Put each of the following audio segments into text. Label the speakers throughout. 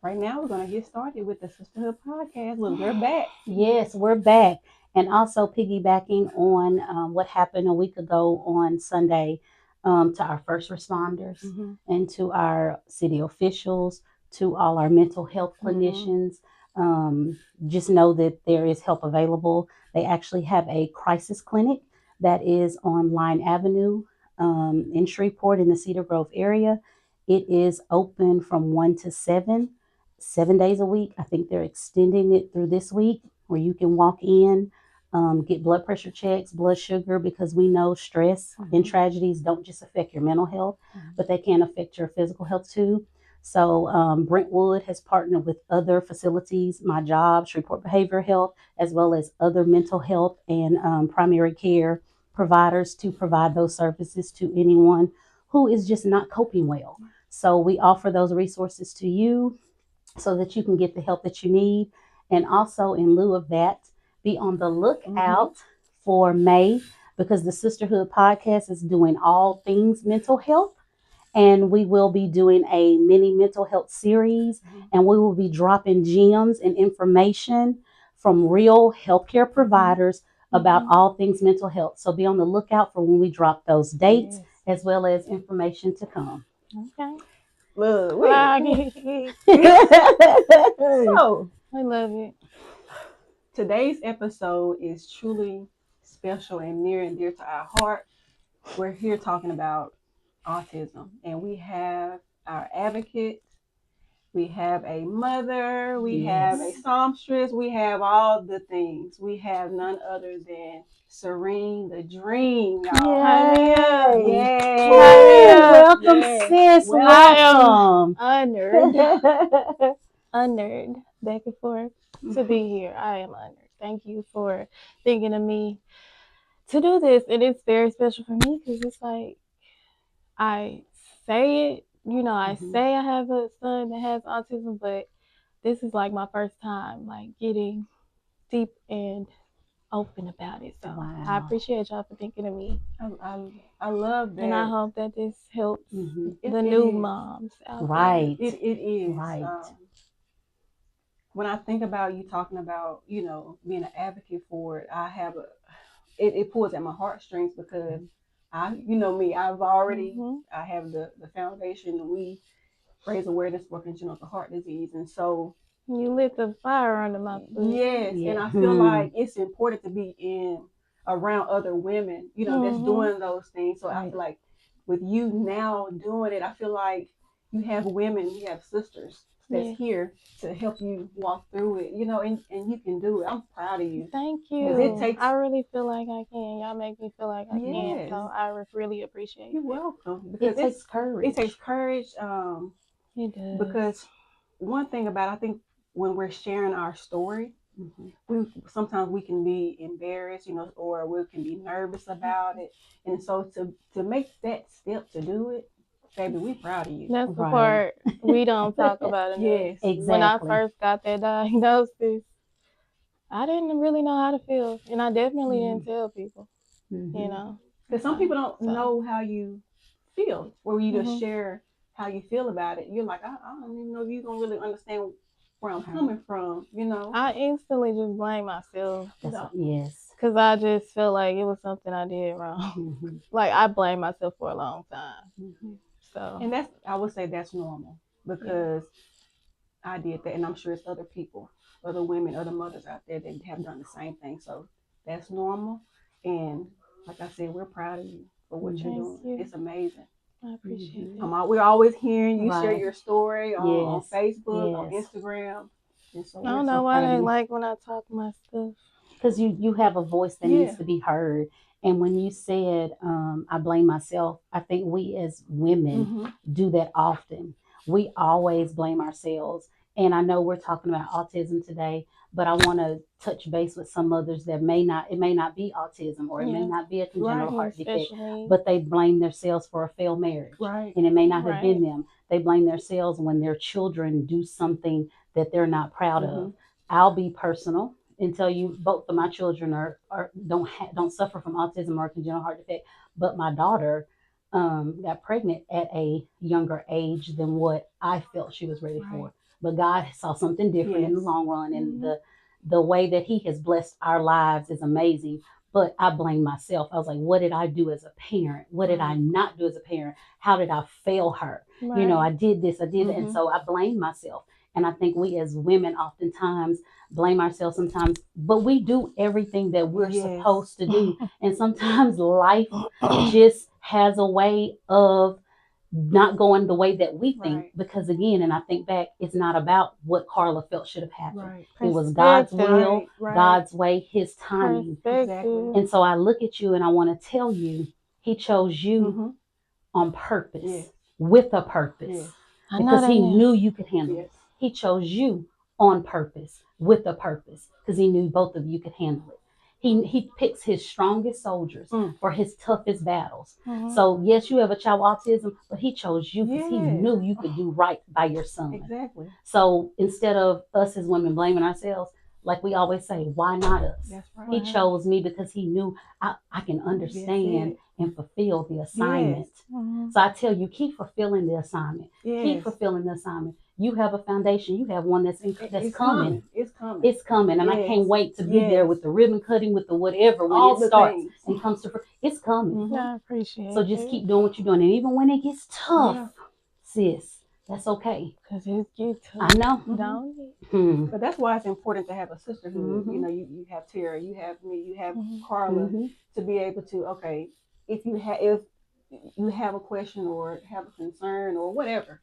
Speaker 1: Right now, we're going to get started with the Sisterhood Podcast. Look, we're back.
Speaker 2: Yes, we're back. And also piggybacking on what happened a week ago on Sunday to our first responders and to our city officials, to all our mental health clinicians. Just know that there is help available. They actually have a crisis clinic that is on Line Avenue in Shreveport in the Cedar Grove area. It is open from 1 to 7 days a week. I think they're extending it through this week where you can walk in, get blood pressure checks, blood sugar, because we know stress and tragedies don't just affect your mental health, but they can affect your physical health too. So Brentwood has partnered with other facilities, my job, Shreveport Behavioral Health, as well as other mental health and primary care providers to provide those services to anyone who is just not coping well. So we offer those resources to you so that you can get the help that you need. And also, in lieu of that, be on the lookout for May, because the Sisterhood Podcast is doing all things mental health. And we will be doing a mini mental health series, and we will be dropping gems and information from real healthcare providers about all things mental health. So be on the lookout for when we drop those dates, as well as information to come.
Speaker 3: Okay.
Speaker 1: Look,
Speaker 3: So, I love it.
Speaker 1: Today's episode is truly special and near and dear to our heart. We're here talking about autism, and we have our advocate, we have a mother, we have a songstress, we have all the things. We have none other than Serene The Dream, y'all.
Speaker 2: Yay!
Speaker 3: Welcome,
Speaker 2: sis. Welcome.
Speaker 3: I am honored back and forth to be here. I am honored. Thank you for thinking of me to do this. And it's very special for me because it's like I say it, I say I have a son that has autism, but this is like my first time like getting deep and open about it. So I appreciate y'all for thinking of me.
Speaker 1: I love that.
Speaker 3: And I hope that this helps the new moms out
Speaker 2: there.
Speaker 1: It is.
Speaker 2: Right.
Speaker 1: When I think about you talking about, being an advocate for it, it pulls at my heartstrings because I've already, I have the foundation. We raise awareness for congenital heart disease. And so
Speaker 3: you lit the fire under my foot.
Speaker 1: Yes. And I feel like it's important to be around other women, that's doing those things. So I feel like with you now doing it, I feel like you have women, you have sisters that's here to help you walk through it, and you can do it. I'm proud of you.
Speaker 3: Thank you. I really feel like I can. Y'all make me feel like I can. So I really appreciate it.
Speaker 1: You're welcome.
Speaker 2: Because it takes courage.
Speaker 1: It takes courage.
Speaker 3: It does.
Speaker 1: Because one thing about, I think when we're sharing our story, sometimes we can be embarrassed, or we can be nervous about it. And so to make that step to do it, baby, we proud of you.
Speaker 3: That's the part we don't talk about enough.
Speaker 1: Yes,
Speaker 2: exactly.
Speaker 3: When I first got that diagnosis, I didn't really know how to feel, and I definitely didn't tell people.
Speaker 1: Because some people don't know how you feel, or you just share how you feel about it. You're like, I don't even know if you gonna really understand where I'm coming from.
Speaker 3: I instantly just blame myself.
Speaker 2: Yes.
Speaker 3: Because I just felt like it was something I did wrong. Like I blamed myself for a long time. So,
Speaker 1: and I would say that's normal, because I did that, and I'm sure it's other people, other women, other mothers out there that have done the same thing. So that's normal. And like I said, we're proud of you for what you're doing. It's amazing.
Speaker 3: I appreciate it.
Speaker 1: We're always hearing you share your story on Facebook, on Instagram. And so
Speaker 3: I don't know why they like when I talk my stuff.
Speaker 2: Because you have a voice that needs to be heard. And when you said, I blame myself, I think we as women do that often. We always blame ourselves. And I know we're talking about autism today, but I want to touch base with some others that it may not be autism, or it may not be a congenital heart defect, but they blame themselves for a failed marriage.
Speaker 1: Right.
Speaker 2: And it may not have been them. They blame themselves when their children do something that they're not proud of. I'll be personal and tell you, both of my children don't suffer from autism or congenital heart defect, but my daughter got pregnant at a younger age than what I felt she was ready for. but God saw something different in the long run, and the way that He has blessed our lives is amazing. But I blame myself. I was like, what did I do as a parent? What did I not do as a parent? How did I fail her?
Speaker 3: Right.
Speaker 2: You know, I did this, I did that. And so I blame myself. And I think we as women oftentimes blame ourselves sometimes, but we do everything that we're supposed to do. And sometimes life just has a way of not going the way that we think, because again, and I think back, it's not about what Karla felt should have happened. It was God's will, God's way, His timing.
Speaker 3: Exactly.
Speaker 2: And so I look at you and I want to tell you, He chose you on purpose, with a purpose, because He knew you could handle it. He chose you on purpose, with a purpose, because He knew both of you could handle it. He picks His strongest soldiers for His toughest battles. So yes, you have a child with autism, but He chose you because He knew you could do right by your son.
Speaker 1: Exactly.
Speaker 2: So instead of us as women blaming ourselves, like we always say, why not us?
Speaker 1: That's right.
Speaker 2: He chose me because He knew I can understand and fulfill the assignment. So I tell you, keep fulfilling the assignment. Keep fulfilling the assignment. You have a foundation. You have one that's coming.
Speaker 1: It's coming.
Speaker 2: It's coming. And I can't wait to be there with the ribbon cutting, with the whatever, when it starts and comes to, it's coming.
Speaker 3: I appreciate it.
Speaker 2: So just keep doing what you're doing. And even when it gets tough, sis, that's okay.
Speaker 3: Because it gets tough.
Speaker 2: I know.
Speaker 3: Don't it?
Speaker 1: But that's why it's important to have a sisterhood. You know, you have Tara, you have me, you have Karla, to be able to, okay, if you have a question or have a concern or whatever,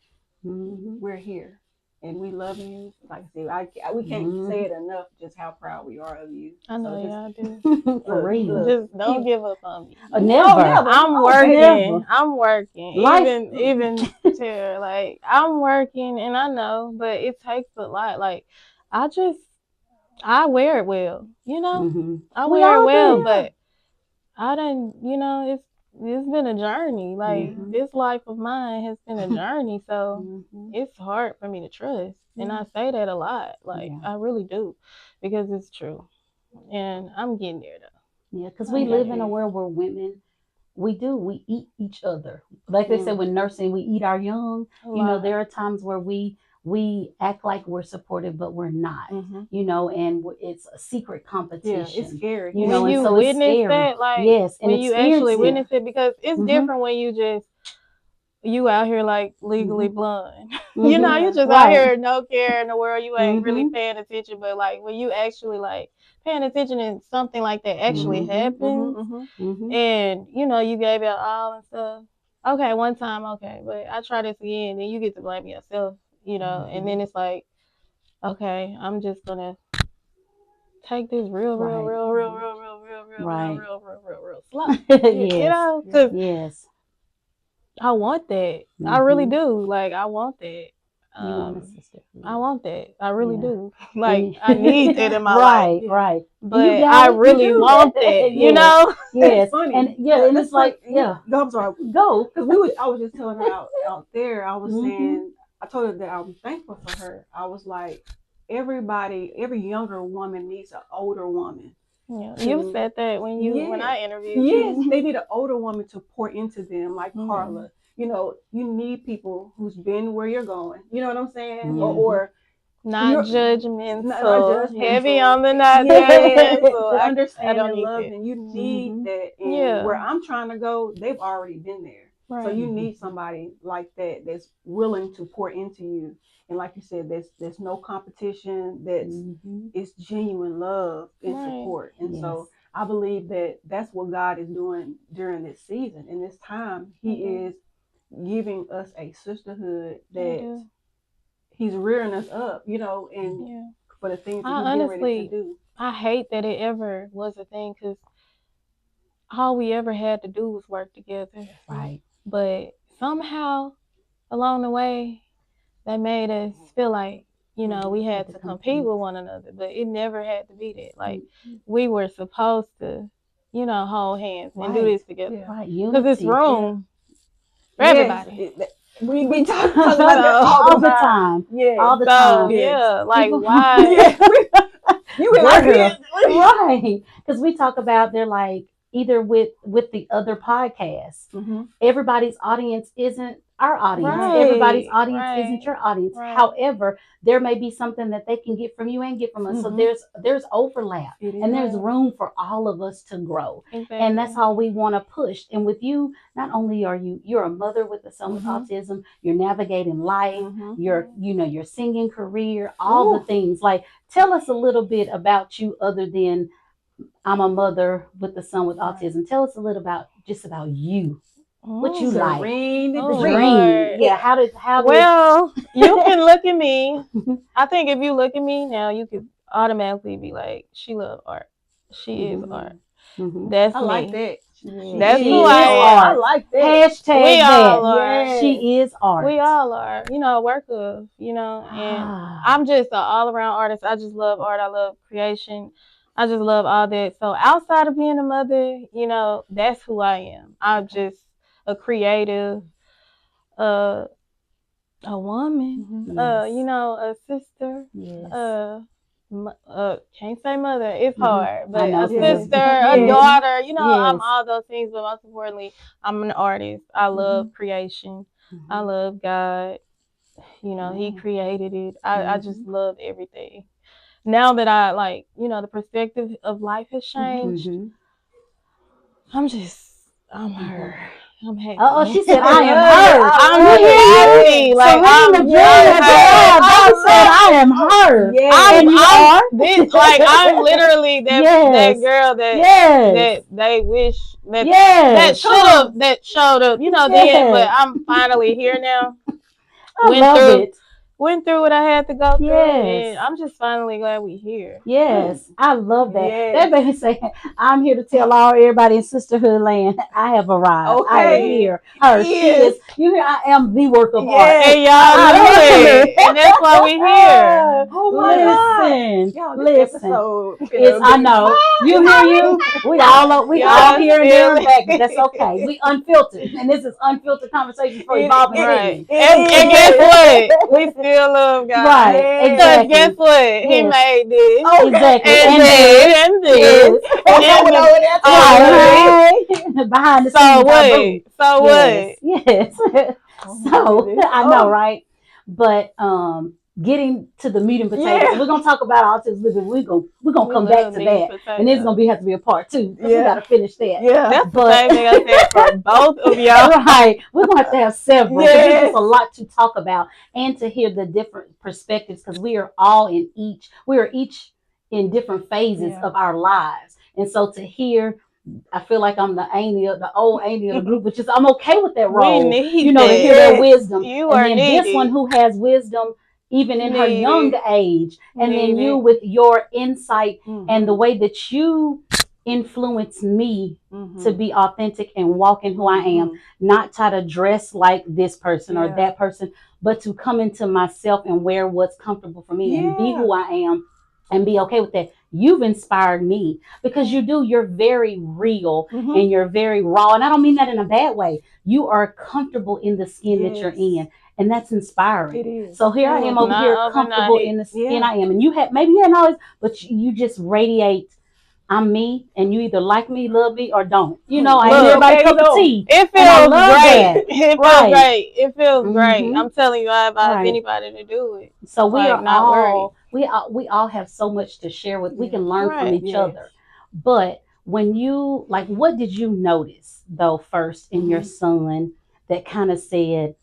Speaker 1: we're here. And we love you. Like I said, we can't say it enough just how proud we are of you.
Speaker 3: I know y'all do.
Speaker 2: For real.
Speaker 3: Just don't give up on me.
Speaker 2: Never.
Speaker 3: I'm working.
Speaker 2: Never.
Speaker 3: I'm working.
Speaker 2: Life.
Speaker 3: Even Tara, like I'm working, and I know, but it takes a lot. Like I wear it well, you know. I wear it well, but I didn't, you know, it's been a journey. Like this life of mine has been a journey, so it's hard for me to trust. And I say that a lot. Like I really do, because it's true. And I'm getting there though.
Speaker 2: Yeah, because we live in a world where women, we eat each other. Like they said, when nursing, we eat our young. You know, there are times where we act like we're supportive, but we're not. You know, and it's a secret competition.
Speaker 1: Yeah, it's scary.
Speaker 2: You know,
Speaker 3: when you
Speaker 2: and so
Speaker 3: witness that, like when you actually witness it, because it's different when you out here like legally blind. You know, you just out here no care in the world. You ain't really paying attention, but like when you actually like paying attention and something like that actually happens, and you know you gave it all and stuff. Okay, one time, okay, but I try this again, then you get to blame yourself. You know, and then it's like, okay, I'm just gonna take this real slow. You know, because I want that. I really do. Like I want that.
Speaker 2: You want a sister.
Speaker 3: I want that. I really do. Like I need that in my life.
Speaker 2: Right.
Speaker 3: But I really want that. You know.
Speaker 2: Yes.
Speaker 1: Funny.
Speaker 2: And and it's like
Speaker 1: No, I'm sorry.
Speaker 2: Go.
Speaker 1: Because I was just telling her out there. I was saying. I told her that I'm thankful for her. I was like, every younger woman needs an older woman.
Speaker 3: Yeah, you said that when I interviewed you.
Speaker 1: Yes, they need an older woman to pour into them, like Karla. You know, you need people who's been where you're going. You know what I'm saying? Or
Speaker 3: not judgmental, heavy on the not
Speaker 1: judgmental. Understand and love, and you need that. And where I'm trying to go, they've already been there. Right. So you need somebody like that that's willing to pour into you, and like you said, there's no competition. It's genuine love and support, and so I believe that's what God is doing during this season and this time. He is giving us a sisterhood that He's rearing us up, you know, and for the things that He's getting ready to do.
Speaker 3: I hate that it ever was a thing, because all we ever had to do was work together.
Speaker 2: Right.
Speaker 3: But somehow along the way, they made us feel like, you know, we had to compete with one another. But it never had to be that. Like, we were supposed to, you know, hold hands and do this together.
Speaker 2: Right.
Speaker 3: Because it's room for everybody.
Speaker 1: We be talking about that
Speaker 2: all the time.
Speaker 1: Yeah.
Speaker 2: All the time.
Speaker 3: Yeah. Like, why?
Speaker 1: You
Speaker 2: right. Because we talk about, they're like, either with the other podcasts, everybody's audience isn't our audience.
Speaker 3: Right,
Speaker 2: Everybody's audience
Speaker 3: right,
Speaker 2: isn't your audience.
Speaker 3: right.
Speaker 2: However, there may be something that they can get from you and get from us. So there's overlap, and there's room for all of us to grow.
Speaker 3: Exactly.
Speaker 2: And that's all we want to push. And with you, not only are you're a mother with a son with autism, you're navigating life, your singing career, all the things. Like, tell us a little bit about you other than I'm a mother with a son with autism. Tell us a little about you. What you like?
Speaker 1: Serene The
Speaker 2: Dream. Yeah. How did?
Speaker 3: Well, you can look at me. I think if you look at me now, you could automatically be like, she loves art. She is art. That's
Speaker 1: I
Speaker 3: me.
Speaker 1: like that.
Speaker 3: That's who I am.
Speaker 1: I like that.
Speaker 2: Hashtag
Speaker 3: we
Speaker 2: that.
Speaker 3: all are.
Speaker 2: She is art.
Speaker 3: We all are. A work of, and I'm just an all-around artist. I just love art. I love creation. I just love all that. So outside of being a mother, that's who I am. I'm just a creative, a woman, a sister, can't say mother, it's hard, but a sister, a daughter, I'm all those things, but most importantly, I'm an artist. I love creation. I love God. He created it. I just love everything. Now that I the perspective of life has changed, I'm her. I'm happy.
Speaker 2: Oh, she said, I am her.
Speaker 3: I'm happy.
Speaker 2: Like, Serene I am her.
Speaker 3: And you are? I'm literally that girl that they wish that showed up, then, but I'm finally here now. Went through what I had to go through, and I'm just finally glad we're here.
Speaker 2: Yes, I love that. That baby say, I'm here to tell everybody in Sisterhood land, I have arrived. I am here. She is. You hear? I am the work of art.
Speaker 3: And y'all know it, and that's why we're here.
Speaker 1: Oh my God!
Speaker 2: Listen. I know. You hear you? We all here and there and back. But that's okay. We unfiltered, and this is unfiltered conversation for evolving.
Speaker 3: Right. And guess what? We still love God.
Speaker 2: Right. Exactly.
Speaker 3: Guess what? He made this.
Speaker 2: Oh, exactly.
Speaker 3: And this.
Speaker 2: Behind the scenes.
Speaker 3: So what?
Speaker 2: Yes. So I know, right? But getting to the meat and potatoes, we're gonna talk about autism. We're gonna come back to that, and it's gonna have to be a part 2. We gotta finish that.
Speaker 3: That's the same thing I said for both of y'all.
Speaker 2: Right, we're gonna have to have several. There's just a lot to talk about and to hear the different perspectives, because we are each in different phases of our lives, and so to hear. I feel like I'm the old Amy of the group, which is I'm okay with that role.
Speaker 3: We need
Speaker 2: to hear their wisdom.
Speaker 3: You are
Speaker 2: and then
Speaker 3: needed.
Speaker 2: This one who has wisdom even in her young age, and then you with your insight and the way that you influence me to be authentic and walk in who I am, not try to dress like this person or that person, but to come into myself and wear what's comfortable for me and be who I am and be okay with that. You've inspired me because you're very real and you're very raw. And I don't mean that in a bad way. You are comfortable in the skin that you're in. And that's inspiring. It is. So here I am over here comfortable in the skin I am. And you have, maybe you hadn't always, but you just radiate, I'm me, and you either like me, love me, or don't. I ain't everybody cup of tea.
Speaker 3: It feels great. It feels great. It feels great. I'm telling you, I advise anybody to do it.
Speaker 2: So we are not we all have so much to share with. We can learn from each other. But when you, what did you notice, though, first in your son that kind of said,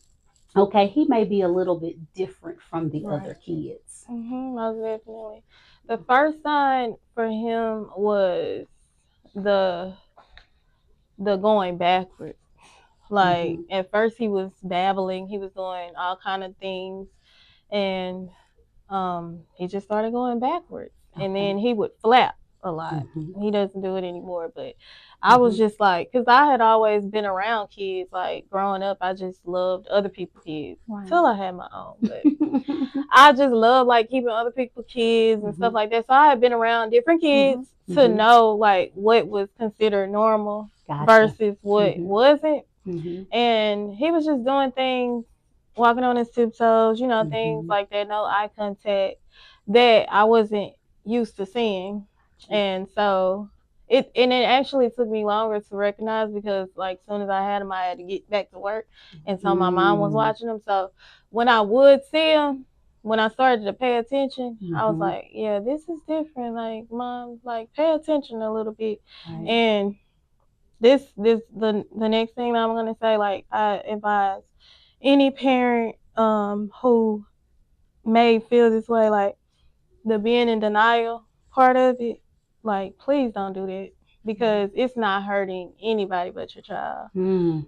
Speaker 2: okay, he may be a little bit different from the other kids?
Speaker 3: Most definitely. The first sign for him was the going backwards. At first he was babbling, he was doing all kind of things, and he just started going backwards. And then he would flap a lot. He doesn't do it anymore, but I was just because I had always been around kids. Growing up, I just loved other people's kids till I had my own. But I just love keeping other people's kids and stuff like that. So I had been around different kids to know what was considered normal versus what wasn't. And he was just doing things, walking on his tiptoes, things like that, no eye contact, that I wasn't used to seeing. And so it actually took me longer to recognize because like as soon as I had him, I had to get back to work, and so my mom was watching him. So when I would see him, when I started to pay attention, I was like, yeah, this is different. Like, Mom, like pay attention a little bit. Right. And the next thing I'm gonna say, like I advise any parent who may feel this way, like the being in denial part of it, like please don't do that because it's not hurting anybody but your child.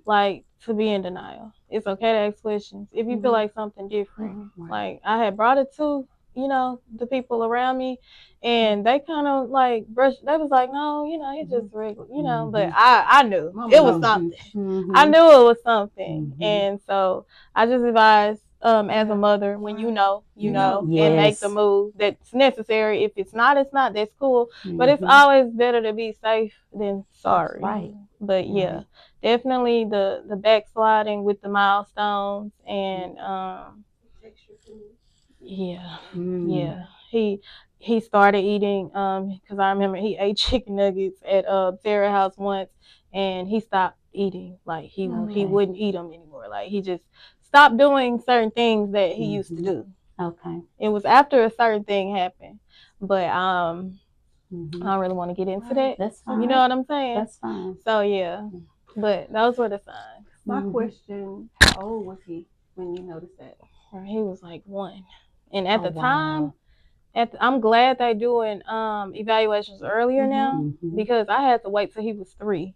Speaker 3: Like to be in denial. It's okay to ask questions if you feel like something different. Like I had brought it to, you know, the people around me, and they kind of like brushed. They was like, no, you know, it's just regular, you know. But I knew it was something. I knew it was something, and so I just advise as a mother, when you know, and make the move that's necessary. If it's not, it's not. That's cool. But it's always better to be safe than sorry. Right. But yeah, definitely the backsliding with the milestones and yeah. He started eating because I remember he ate chicken nuggets at Sarah's house once, and he stopped eating. Like he wouldn't eat them anymore. Like he just stopped doing certain things that he used to do. Okay. It was after a certain thing happened, but I don't really want to get into that. That's fine. You know what I'm saying? That's fine. So yeah, but those were the signs.
Speaker 1: My question: how old was he when you noticed that?
Speaker 3: He was like 1, and at the time. I'm glad they're doing evaluations earlier now because I had to wait till he was 3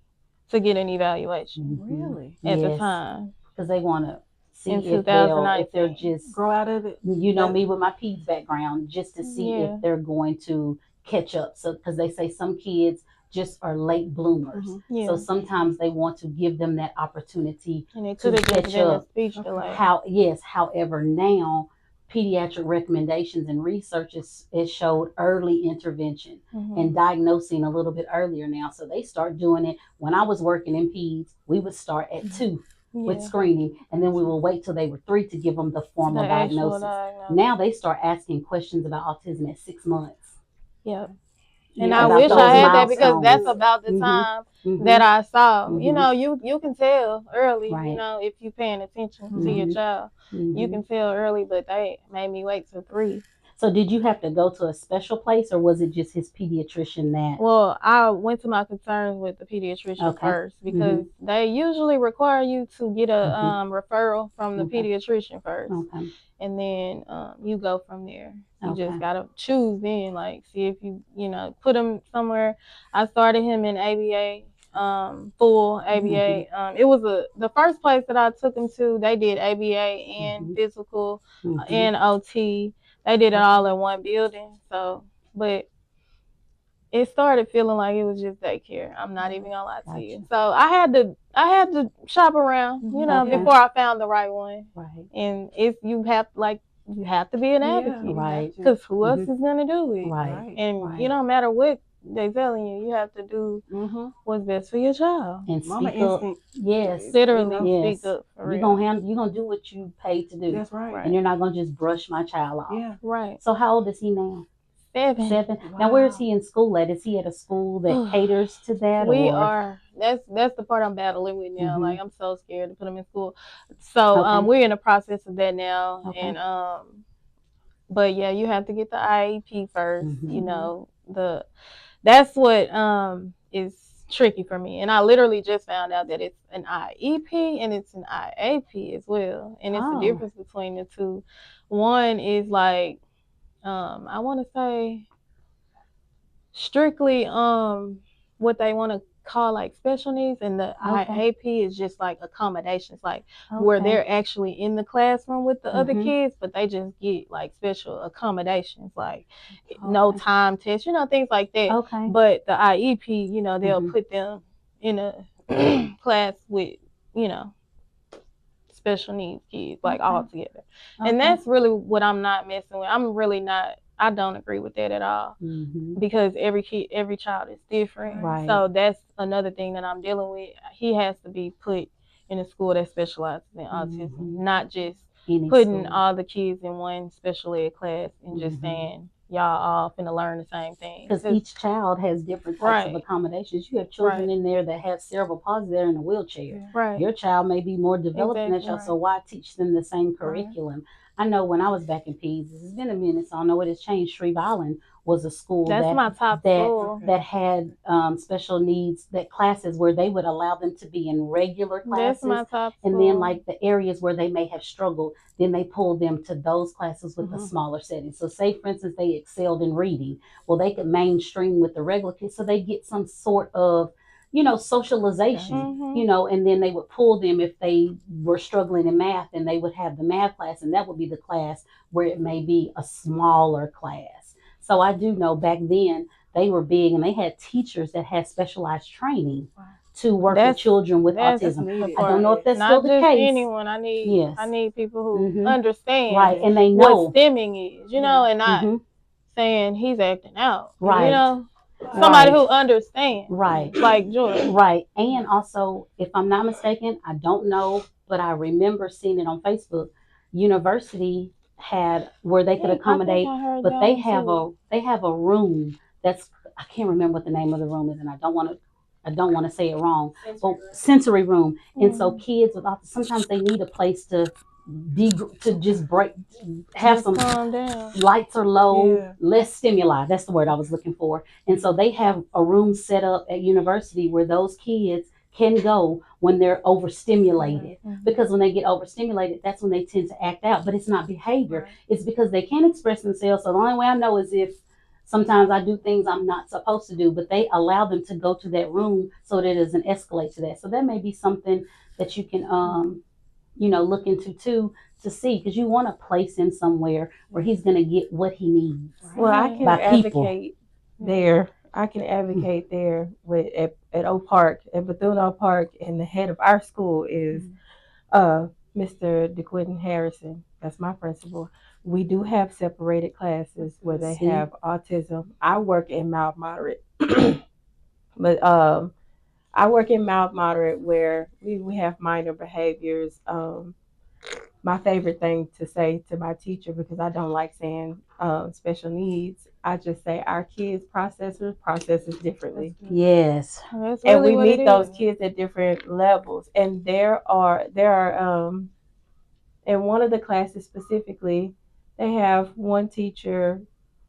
Speaker 3: to get an evaluation.
Speaker 1: Really?
Speaker 3: At the time.
Speaker 2: Because they want to see if they're just
Speaker 1: grow out of it.
Speaker 2: You know, me with my peds background, just to see if they're going to catch up. So because they say some kids just are late bloomers. So sometimes they want to give them that opportunity to catch up. However, now pediatric recommendations and research is showed early intervention and diagnosing a little bit earlier now. So they start doing it. When I was working in peds, we would start at 2 with screening, and then we will wait till they were 3 to give them the formal diagnosis. Now they start asking questions about autism at 6 months.
Speaker 3: Yep. And I wish I had that because that's about the time that I saw. You know, you can tell early, you know, if you're paying attention to your child. You can tell early, but they made me wait till 3.
Speaker 2: So did you have to go to a special place, or was it just his pediatrician that?
Speaker 3: Well, I went to my concerns with the pediatrician first because they usually require you to get a referral from the pediatrician first. And then you go from there. You just gotta choose then, like see if you know, put him somewhere. I started him in ABA, full ABA. It was the first place that I took him to. They did ABA and physical and OT. They did it all in one building. So, but it started feeling like it was just daycare. I'm not even gonna lie to you. So I had to shop around, you know, before I found the right one. Right. And if you have to be an advocate,
Speaker 2: right?
Speaker 3: Because who else is gonna do it? Right. And you no matter what they telling you, you have to do what's best for your child.
Speaker 2: And speak up. Yes.
Speaker 3: Literally speak up.
Speaker 2: You're gonna do what you paid to do.
Speaker 1: That's right.
Speaker 2: And you're not gonna just brush my child off.
Speaker 3: Yeah. Right.
Speaker 2: So how old is he now?
Speaker 3: 7.
Speaker 2: Wow. Now, where is he in school at? Is he at a school that caters to that?
Speaker 3: We are. That's the part I'm battling with now. Like I'm so scared to put him in school. So we're in the process of that now. And but yeah, you have to get the IEP first. You know, that's what is tricky for me. And I literally just found out that it's an IEP and it's an IAP as well. And it's the difference between the two. One is like I want to say strictly what they want to call like special needs, and the IAP is just like accommodations, like where they're actually in the classroom with the other kids, but they just get like special accommodations, like no time test, you know, things like that. But the IEP, you know, they'll put them in a class with, you know, special needs kids, like all together. And that's really what I'm not messing with. I don't agree with that at all because every child is different. Right. So that's another thing that I'm dealing with. He has to be put in a school that specializes in autism, not just putting all the kids in one special ed class and just saying y'all all finna learn the same thing.
Speaker 2: Because each child has different types of accommodations. You have children in there that have cerebral palsy, they're in a wheelchair.
Speaker 3: Right.
Speaker 2: Your child may be more developed than that child, so why teach them the same curriculum? I know when I was back in P's, it's been a minute, so I know it has changed. Shreve Island was a school that had special needs, that classes where they would allow them to be in regular classes.
Speaker 3: That's my top
Speaker 2: and
Speaker 3: school.
Speaker 2: then like the areas where they may have struggled, then they pulled them to those classes with the smaller settings. So say, for instance, they excelled in reading. Well, they could mainstream with the regular kids, so they get some sort of, socialization, and then they would pull them if they were struggling in math, and they would have the math class, and that would be the class where it may be a smaller class. So I do know back then they were big, and they had teachers that had specialized training to work with children with autism. I don't know if that's still the case. Not just
Speaker 3: anyone. I need people who understand,
Speaker 2: right, and they know
Speaker 3: what stimming is, and not saying he's acting out, right? Somebody who understands,
Speaker 2: right?
Speaker 3: Like Joy,
Speaker 2: right. And also, if I'm not mistaken, I don't know, but I remember seeing it on Facebook. University had where they could accommodate, but they have a room that's, I can't remember what the name of the room is, and I don't want to say it wrong, but sensory room. And so kids with autism, sometimes they need a place to just break, have some
Speaker 3: calm down.
Speaker 2: Lights are low, less stimuli. That's the word I was looking for. And so they have a room set up at university where those kids can go when they're overstimulated. Because when they get overstimulated, that's when they tend to act out. But it's not behavior. It's because they can't express themselves. So the only way I know is if sometimes I do things I'm not supposed to do, but they allow them to go to that room so that it doesn't escalate to that. So that may be something that you can look into too, to see, because you want to place him somewhere where he's going to get what he needs.
Speaker 4: Well, I can advocate there. I can advocate there with at Oak Park, at Bethune-Oak Park, and the head of our school is Mr. DeQuinton Harrison. That's my principal. We do have separated classes where they have autism. I work in mild moderate, but I work in mild moderate where we have minor behaviors. My favorite thing to say to my teacher, because I don't like saying special needs, I just say our kids processes differently.
Speaker 2: Yes.
Speaker 4: And we meet those kids at different levels. And there are in one of the classes specifically, they have one teacher,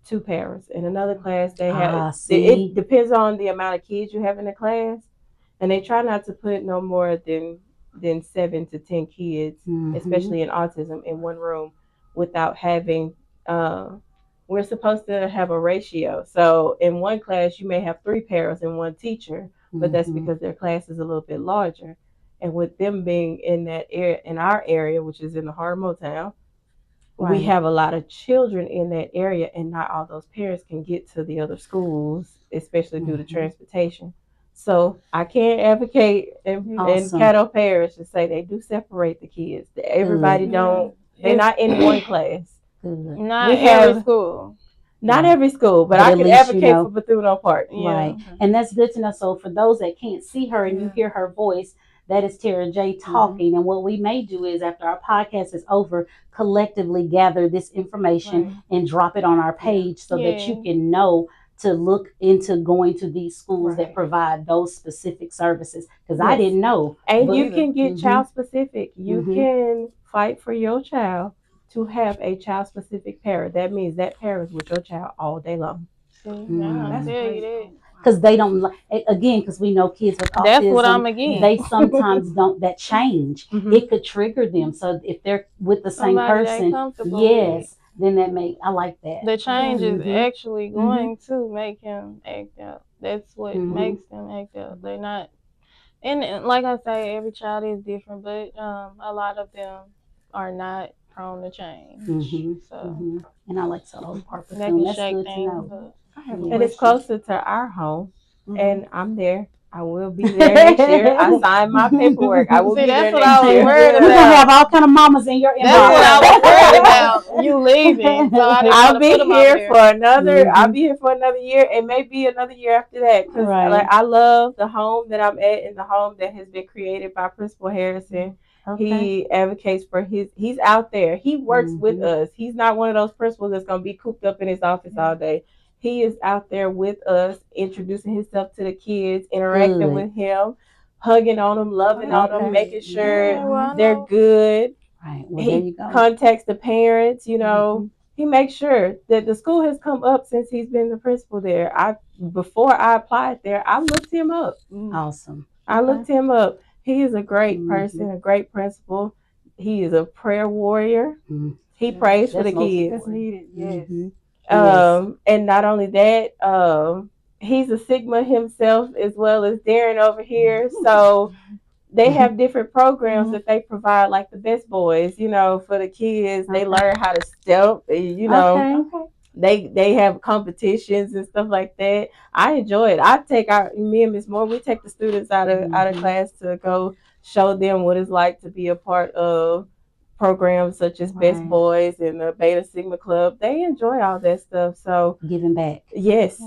Speaker 4: two parents. In another class, they have, it depends on the amount of kids you have in the class. And they try not to put no more than 7 to 10 kids, especially in autism, in one room without having, we're supposed to have a ratio. So in one class, you may have 3 parents and 1 teacher, but that's because their class is a little bit larger. And with them being in that area, in our area, which is in the heart of Motown, we have a lot of children in that area, and not all those parents can get to the other schools, especially due to transportation. So I can't advocate in Caddo Parish to say they do separate the kids. Everybody they're not in one class.
Speaker 3: Not every school.
Speaker 4: Not every school, but I can advocate for Bethune-Oak Park.
Speaker 2: Right. And that's good to know. So for those that can't see her and you hear her voice, that is Tara J talking. And what we may do is, after our podcast is over, collectively gather this information and drop it on our page so that you can know to look into going to these schools that provide those specific services. Because I didn't know.
Speaker 4: And you can get child specific. You can fight for your child to have a child specific parent. That means that parent is with your child all day long.
Speaker 3: That's great.
Speaker 2: Because they don't, again, because we know kids with autism,
Speaker 3: that's what I'm against.
Speaker 2: They sometimes don't, that change, it could trigger them. So if they're with the same person, then that I like that.
Speaker 3: The change is actually going to make him act out. That's what makes them act out. They're not, and like I say, every child is different, but a lot of them are not prone to change. So,
Speaker 2: and I like the whole part.
Speaker 3: That can
Speaker 2: That's
Speaker 3: shake
Speaker 2: good to
Speaker 3: things
Speaker 2: know.
Speaker 3: up.
Speaker 4: And it's closer to our home, and I'm there. I will be there next year. I signed my paperwork. I will be there next year.
Speaker 2: We're gonna have all kind of mamas in your inbox.
Speaker 3: That's what I was worried about. You leaving, so
Speaker 4: I'll be here for another. I'll be here for another year, and maybe another year after that. Because I love the home that I'm at, and the home that has been created by Principal Harrison.
Speaker 2: Okay.
Speaker 4: He advocates for he's out there. He works with us. He's not one of those principals that's going to be cooped up in his office all day. He is out there with us, introducing himself to the kids, interacting with him, hugging on them, loving on them, making sure they're good.
Speaker 2: Right. Well, there you go.
Speaker 4: Contacts the parents, he makes sure that the school has come up since he's been the principal there. Before I applied there, I looked him up.
Speaker 2: Awesome.
Speaker 4: I looked him up. He is a great person, a great principal. He is a prayer warrior. He prays for the kids.
Speaker 1: That's needed. Yes.
Speaker 4: And not only that, he's a Sigma himself as well as Darren over here. So they have different programs that they provide, like the Best Boys, for the kids. They learn how to step, They have competitions and stuff like that. I enjoy it. Me and Miss Moore, we take the students out of class to go show them what it's like to be a part of programs such as Best Boys and the Beta Sigma Club. They enjoy all that stuff. So
Speaker 2: giving back.
Speaker 4: Yes.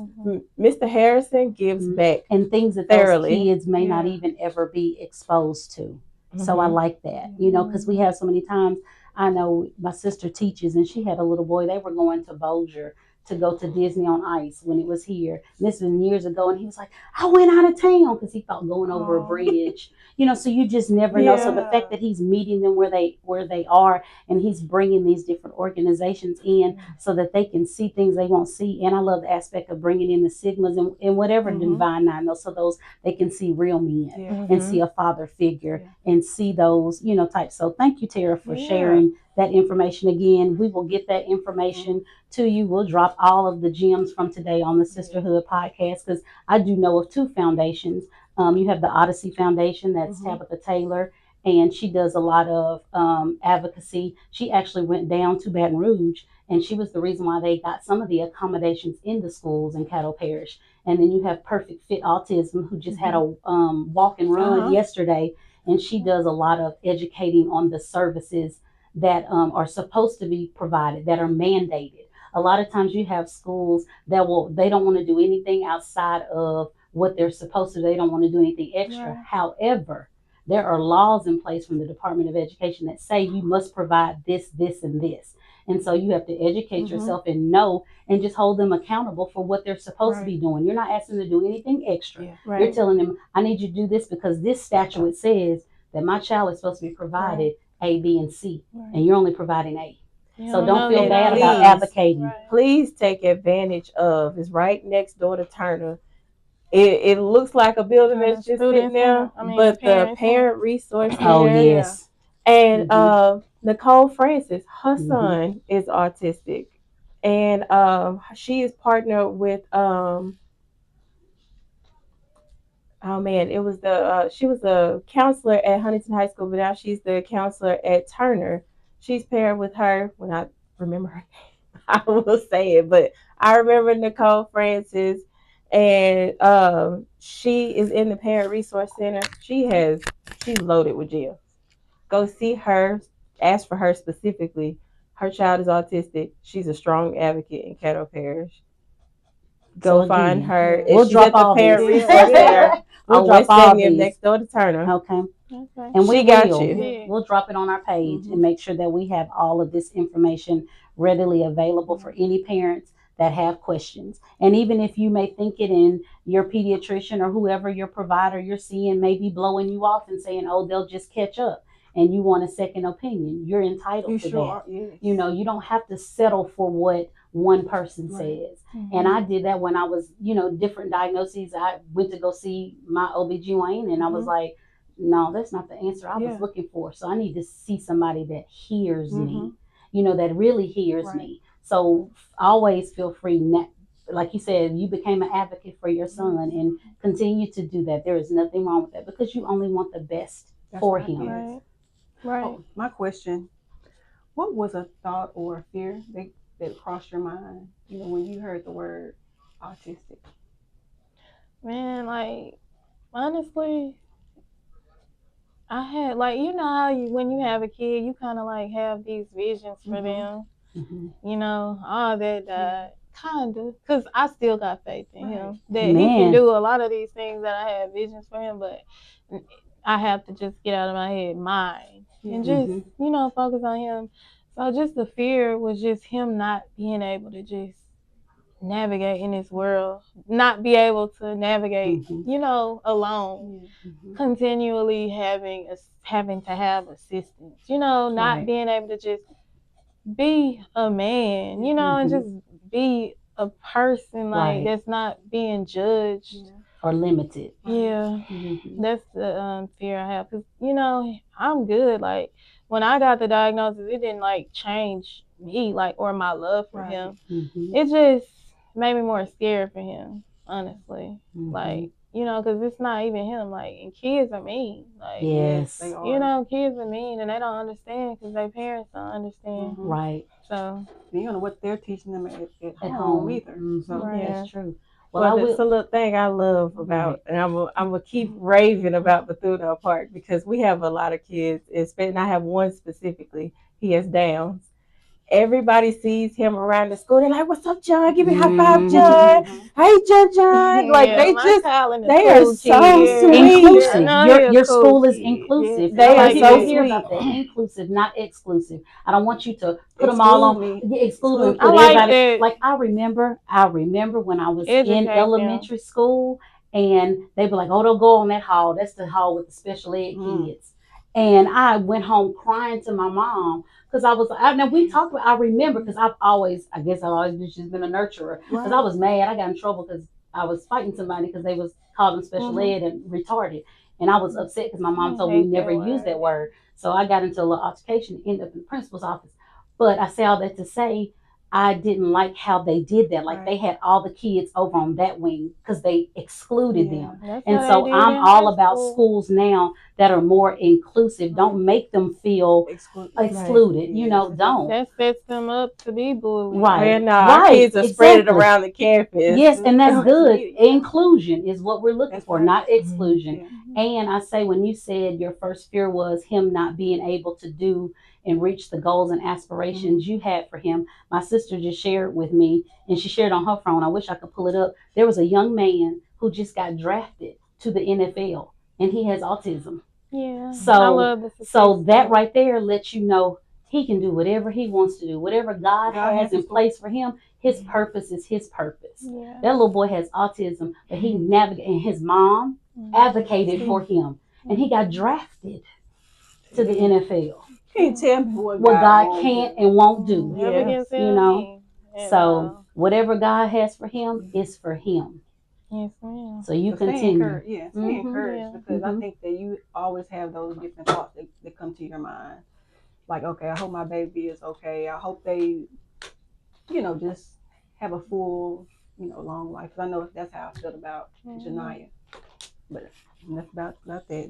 Speaker 4: Mr. Harrison gives back.
Speaker 2: And things that those kids may not even ever be exposed to. So I like that, because we have so many times. I know my sister teaches, and she had a little boy. They were going to Bossier to go to Disney on Ice when it was here. And this was years ago, and he was like, I went out of town because he thought going over a bridge. So you just never know. So the fact that he's meeting them where they are, and he's bringing these different organizations in so that they can see things they won't see. And I love the aspect of bringing in the Sigmas and whatever divine nine, so those they can see real men and see a father figure and see those, types. So thank you, Tara, for sharing that information. Again, we will get that information to you. We'll drop all of the gems from today on the Sisterhood podcast, because I do know of two foundations. You have the Odyssey Foundation, that's Tabitha Taylor, and she does a lot of advocacy. She actually went down to Baton Rouge, and she was the reason why they got some of the accommodations in the schools in Caddo Parish. And then you have Perfect Fit Autism, who just had a walk and run yesterday, and she does a lot of educating on the services that are supposed to be provided, that are mandated. A lot of times you have schools that they don't want to do anything outside of what they're supposed to. They don't want to do anything extra. However, there are laws in place from the Department of Education that say you must provide this, this, and this. And so you have to educate yourself and know, and just hold them accountable for what they're supposed to be doing. You're not asking them to do anything extra. You're telling them, I need you to do this because this statute says that my child is supposed to be provided A, B, and C, and you're only providing A. So don't feel bad about advocating.
Speaker 4: Please take advantage of. It's right next door to Turner. It looks like a building that's just sitting there, but the parent resource center.
Speaker 2: Oh yes.
Speaker 4: And Nicole Francis, her son is autistic, and she is partnered with she was a counselor at Huntington High School, but now she's the counselor at Turner. She's paired with her. When I remember her name, I will say it, but I remember Nicole Francis, and she is in the Parent Resource Center. She's loaded with gems. Go see her. Ask for her specifically. Her child is autistic. She's a strong advocate in Caddo Parish. Go find her.
Speaker 2: We'll drop all
Speaker 4: Parent Resource Center.
Speaker 2: We'll drop all these
Speaker 4: next door to Turner.
Speaker 2: Okay. And we got you. We'll drop it on our page and make sure that we have all of this information readily available for any parents that have questions. And even if you may think it, in your pediatrician or whoever your provider you're seeing may be blowing you off and saying, oh, they'll just catch up, and you want a second opinion, you're entitled to that. Yes. You don't have to settle for what one person says. And I did that when I was, different diagnoses. I went to go see my OBGYN, and I was like, no, that's not the answer I was looking for. So I need to see somebody that hears me, that really hears me. So always feel free. Like you said, you became an advocate for your son, and continue to do that. There is nothing wrong with that, because you only want the best for him.
Speaker 1: Right. Oh, my question, what was a thought or a fear that crossed your mind, when you heard the word autistic?
Speaker 3: Man, honestly, I had, how when you have a kid, you kind of have these visions for them, all that, kind of, because I still got faith in him that he can do a lot of these things that I had visions for him, but I have to just get out of my head mine. and just, focus on him. So just the fear was just him not being able to just navigate in this world, not be able to navigate, alone, continually having to have assistance, not being able to just be a man, and just be a person that's not being judged
Speaker 2: or limited.
Speaker 3: Yeah, that's the fear I have, because I'm good. Like when I got the diagnosis, it didn't change me or my love for him. It just made me more scared for him, honestly. Because it's not even him. And kids are mean.
Speaker 2: Yes, they
Speaker 3: are. Kids are mean, and they don't understand because their parents don't understand.
Speaker 2: Right.
Speaker 3: So
Speaker 1: you don't know what they're teaching them at home either. So
Speaker 2: that's true.
Speaker 4: Well, that's a little thing I love about, and I'm gonna keep raving about Bethune Park, because we have a lot of kids, and I have one specifically. He has Downs. Everybody sees him around the school. They're like, "What's up, John? Give me a high five, John. Hey, John." Like they are so sweet.
Speaker 2: Inclusive. Your school is inclusive.
Speaker 4: Yeah. They are so
Speaker 2: hear
Speaker 4: sweet.
Speaker 2: About that. Inclusive, not exclusive. I don't want you to put them all on. Exclude them.
Speaker 3: Put everybody.
Speaker 2: Like I remember when I was in elementary school, and they were like, "Oh, don't go on that hall. That's the hall with the special ed kids." And I went home crying to my mom. Because I remember, because I've always just been a nurturer. Because I was mad. I got in trouble because I was fighting somebody because they was calling special ed and retarded. And I was upset because my mom told me never use that word. So I got into a little altercation and ended up in the principal's office. But I say all that to say, I didn't like how they did that. They had all the kids over on that wing because they excluded them. And so I'm all about schools now that are more inclusive. Don't make them feel excluded. Don't.
Speaker 3: That sets them up to be bullied.
Speaker 2: Right.
Speaker 4: Our kids are spread around the campus.
Speaker 2: Yes, and that's good. Inclusion is what we're looking for, not exclusion. And I say, when you said your first fear was him not being able to do and reach the goals and aspirations you had for him, my sister just shared with me, and she shared on her phone. I wish I could pull it up. There was a young man who just got drafted to the NFL, and he has autism.
Speaker 3: Yeah.
Speaker 2: So that right there lets you know he can do whatever he wants to do. Whatever God has in place for him, his purpose is his purpose.
Speaker 3: Yeah.
Speaker 2: That little boy has autism, but he navigated, and his mom advocated for him, and he got drafted to the NFL.
Speaker 1: Can't tell me what
Speaker 2: God can't and won't do.
Speaker 3: Yes.
Speaker 2: So whatever God has for him is for him.
Speaker 3: Yes, ma'am.
Speaker 2: So you continue.
Speaker 1: Stay encouraged, because I think that you always have those different thoughts that come to your mind. Like, okay, I hope my baby is okay. I hope they, just have a full, long life. I know that's how I feel about Janiyah. But that's about that.
Speaker 3: It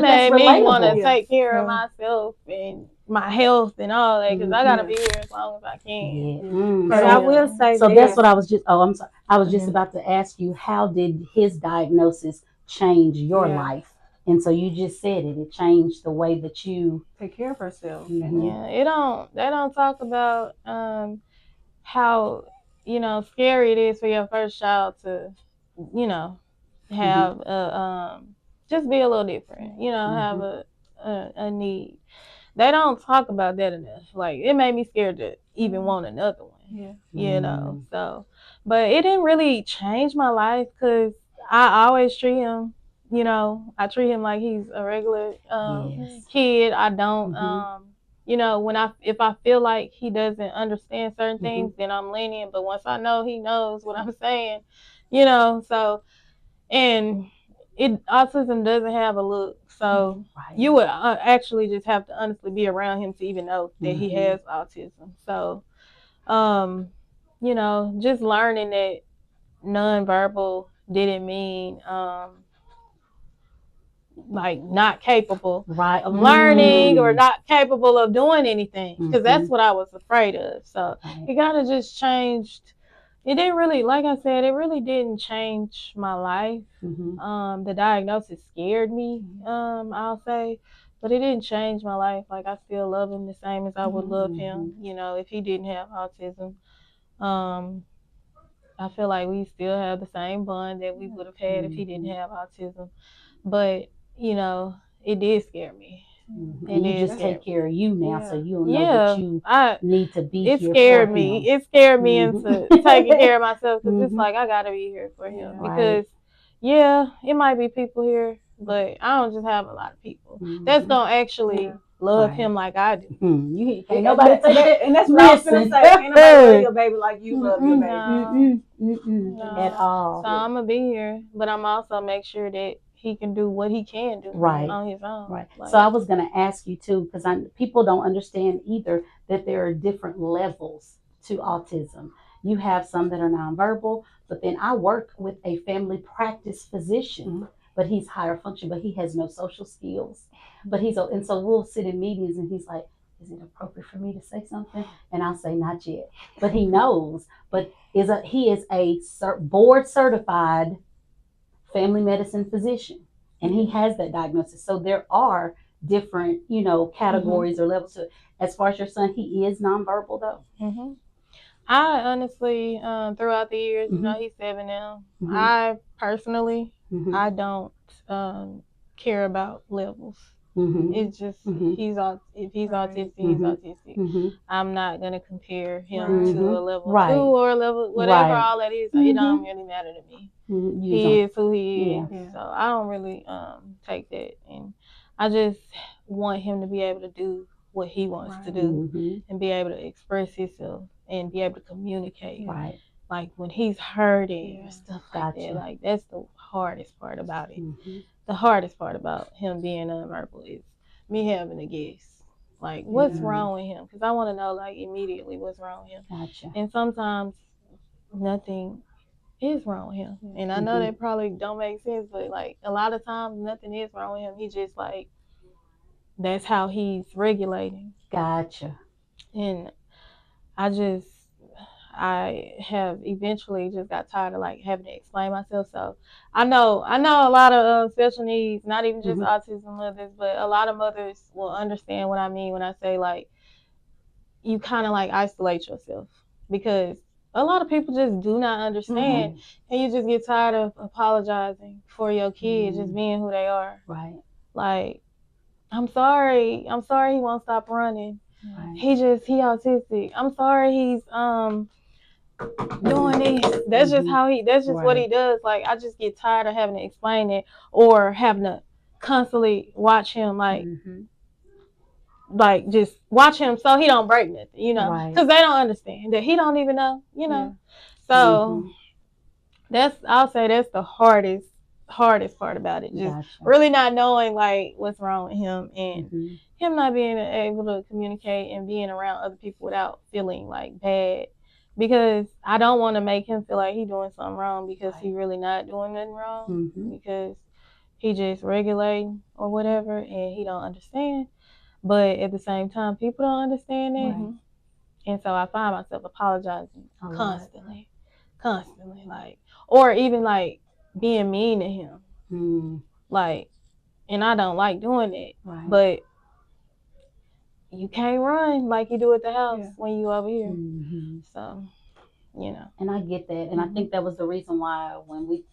Speaker 3: made me want to take care of myself and my health and all that, because I gotta be here as long as I can.
Speaker 4: But I will say,
Speaker 2: so that's what I was just. Oh, I'm sorry. I was just about to ask you, how did his diagnosis change your life? And so you just said it changed the way that you
Speaker 1: take care of herself.
Speaker 3: Yeah, they don't talk about how scary it is for your first child to have just be a little different, have a need. They don't talk about that enough. It made me scared to even want another one. So, but it didn't really change my life, because I always treat him, I treat him like he's a regular kid. I don't if I feel like he doesn't understand certain things, then I'm lenient. But once I know he knows what I'm saying, so, and autism doesn't have a look. So you would actually just have to honestly be around him to even know that he has autism. So, just learning that nonverbal didn't mean not capable of learning or not capable of doing anything, because that's what I was afraid of. So it kind of just changed. It didn't really, like I said, it really didn't change my life. The diagnosis scared me, I'll say, but it didn't change my life. I still love him the same as I would love him, if he didn't have autism. I feel like we still have the same bond that we would have had if he didn't have autism. But, it did scare me.
Speaker 2: And you just take care of you now, so you don't know that you need to be here for him.
Speaker 3: It scared me into taking care of myself, because it's like I gotta be here for him. Because it might be people here, but I don't just have a lot of people that's gonna actually love him like I do.
Speaker 1: Ain't nobody take it, and that's what I was gonna say. Ain't nobody love your baby like you love your baby.
Speaker 3: No.
Speaker 2: At all.
Speaker 3: So I'm gonna be here, but I'm also make sure that he can do what he can do on his own.
Speaker 2: Right. Like, so I was gonna ask you too, because people don't understand either that there are different levels to autism. You have some that are nonverbal, but then I work with a family practice physician, but he's higher function, but he has no social skills. But and so we'll sit in meetings and he's like, is it appropriate for me to say something? And I'll say, not yet. But he knows. But he is a board certified family medicine physician, and he has that diagnosis. So there are different, categories or levels to it. As far as your son, he is nonverbal though.
Speaker 3: I honestly, throughout the years, he's 7 now. I personally, I don't care about levels. It's just if he's autistic, he's autistic. I'm not gonna compare him to a level 2 or a level whatever all that is. It don't really matter to me. He is who he is. So I don't really take that, and I just want him to be able to do what he wants to do and be able to express himself and be able to communicate. Like when he's hurting or stuff like that. Like that's the hardest part about it. The hardest part about him being nonverbal is me having to guess, like, what's wrong with him? Because I want to know, like, immediately what's wrong with him. And sometimes nothing is wrong with him. And I know that probably don't make sense, but, like, a lot of times nothing is wrong with him. He just, like, that's how he's regulating.
Speaker 2: Gotcha.
Speaker 3: And I have eventually just got tired of like having to explain myself. So I know a lot of special needs, not even just autism mothers, but a lot of mothers will understand what I mean when I say like you kind of like isolate yourself, because a lot of people just do not understand, and you just get tired of apologizing for your kid just being who they are.
Speaker 2: Right.
Speaker 3: Like, I'm sorry he won't stop running. Right. He autistic. I'm sorry he's doing this. That's just that's just what he does. Like, I just get tired of having to explain it or having to constantly watch him like just watch him so he don't break nothing, because they don't understand that he don't even know, So I'll say that's the hardest part about it. Just really not knowing like what's wrong with him, and him not being able to communicate and being around other people without feeling like bad, because I don't want to make him feel like he's doing something wrong, because he's really not doing nothing wrong, because he just regulating or whatever, and he don't understand. But at the same time, people don't understand it, and so I find myself apologizing constantly, like, or even like being mean to him, like, and I don't like doing it, but you can't run like you do at the house when you over here. So,
Speaker 2: and I get that, and I think that was the reason why when we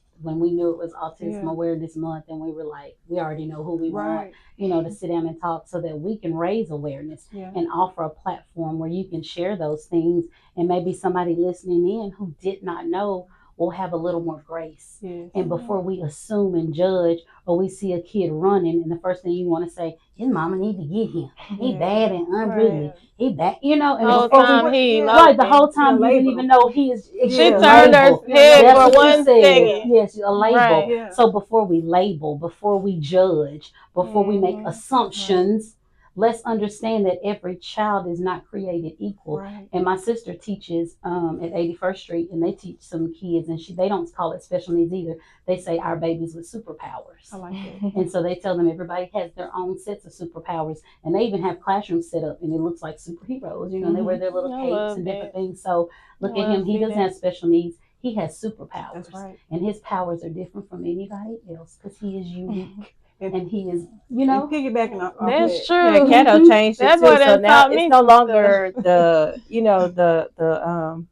Speaker 2: knew it was Autism Awareness Month, and we were like, we already know who we want, to sit down and talk so that we can raise awareness and offer a platform where you can share those things, and maybe somebody listening in who did not know will have a little more grace. And before we assume and judge, or we see a kid running, and the first thing you want to say, his mama need to get him. He bad and unruly. He bad, and
Speaker 3: the whole time
Speaker 2: the whole time you didn't even know he is.
Speaker 3: She turned her head for one second.
Speaker 2: Yes, a label. So before we label, before we judge, before we make assumptions, let's understand that every child is not created equal. And my sister teaches at 81st Street, and they teach some kids, and they don't call it special needs either. They say our babies with superpowers.
Speaker 1: I like that.
Speaker 2: And so they tell them everybody has their own sets of superpowers, and they even have classrooms set up, and it looks like superheroes. They wear their little capes and different things. So look at him. He doesn't have special needs. He has superpowers.
Speaker 1: That's right.
Speaker 2: And his powers are different from anybody else because he is unique. and he is, you know,
Speaker 1: and piggybacking off
Speaker 3: That's
Speaker 1: that.
Speaker 3: true.
Speaker 4: Yeah, Cato changed it
Speaker 3: That's
Speaker 4: too.
Speaker 3: what
Speaker 4: So
Speaker 3: done
Speaker 4: now
Speaker 3: taught me
Speaker 4: it's no
Speaker 3: some
Speaker 4: longer the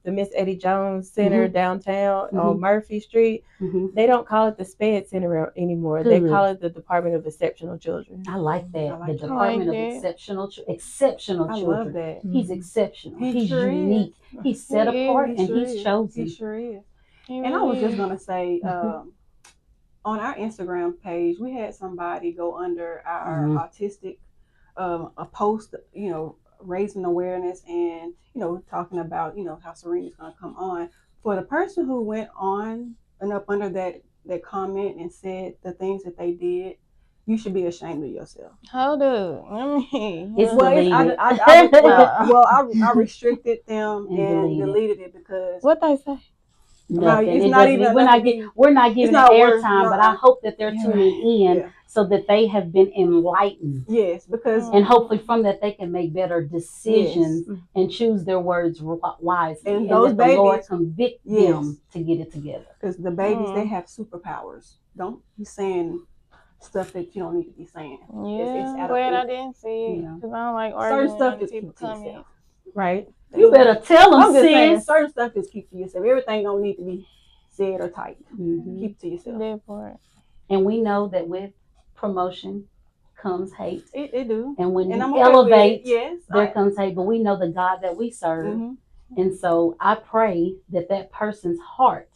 Speaker 4: Miss Eddie Jones Center downtown on Murphy Street. They don't call it the SPED Center anymore.
Speaker 2: Good.
Speaker 4: They call it the Department of Exceptional Children.
Speaker 2: I like that.
Speaker 1: I like
Speaker 2: the
Speaker 1: that.
Speaker 2: Department of
Speaker 3: I like that.
Speaker 2: Exceptional
Speaker 1: I
Speaker 2: Children.
Speaker 1: love that.
Speaker 2: He's exceptional.
Speaker 1: He
Speaker 2: He's
Speaker 1: sure
Speaker 2: unique.
Speaker 1: is.
Speaker 2: He's set
Speaker 3: He
Speaker 2: apart,
Speaker 3: is.
Speaker 2: and
Speaker 1: sure
Speaker 2: he's
Speaker 1: is.
Speaker 2: chosen.
Speaker 1: He sure is.
Speaker 3: He
Speaker 1: And I was
Speaker 3: really
Speaker 1: just
Speaker 3: is.
Speaker 1: gonna say, on our Instagram page, we had somebody go under our autistic a post, raising awareness and talking about how Serene is gonna come on. For the person who went on and up under that comment and said the things that they did, you should be ashamed of yourself.
Speaker 3: Hold up. I mean,
Speaker 2: It's
Speaker 1: Well,
Speaker 2: deleted.
Speaker 1: I restricted them and deleted it because
Speaker 3: what they say?
Speaker 2: Nothing.
Speaker 1: It's
Speaker 2: It
Speaker 1: not
Speaker 2: doesn't.
Speaker 1: even.
Speaker 2: We're not giving it
Speaker 1: not worth-
Speaker 2: airtime, but I hope that they're tuning in so that they have been enlightened.
Speaker 1: Yes, because
Speaker 2: and hopefully from that they can make better decisions and choose their words wisely,
Speaker 1: and those
Speaker 2: that
Speaker 1: babies,
Speaker 2: the Lord convict them to get it together.
Speaker 1: Because the babies, they have superpowers. Don't be saying stuff that you don't need to be saying.
Speaker 3: Yeah, glad I didn't see it because I don't like arguing.
Speaker 1: Certain stuff
Speaker 3: with
Speaker 1: just keep to yourself.
Speaker 4: Right.
Speaker 2: You better tell them,
Speaker 1: I'm just saying,
Speaker 2: sis.
Speaker 1: certain stuff is keep to yourself. Everything don't need to be said or typed. Keep it to yourself.
Speaker 3: Therefore.
Speaker 2: And we know that with promotion comes hate.
Speaker 1: It do.
Speaker 2: And when you elevate, there comes hate. But we know the God that we serve. And so I pray that that person's heart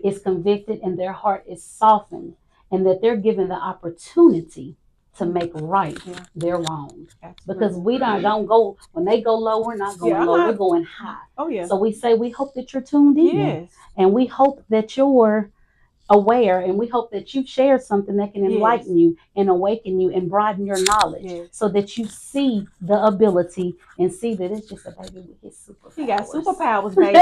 Speaker 2: is convicted and their heart is softened and that they're given the opportunity to make right their wrong. Because we don't go, when they go low, we're not going low, we're going high.
Speaker 1: Oh, yeah.
Speaker 2: So we say, we hope that you're tuned in.
Speaker 1: Yes.
Speaker 2: And we hope that you're aware and we hope that you've shared something that can enlighten you and awaken you and broaden your knowledge so that you see the ability and see that it's just a baby with his superpowers.
Speaker 1: He got superpowers, baby.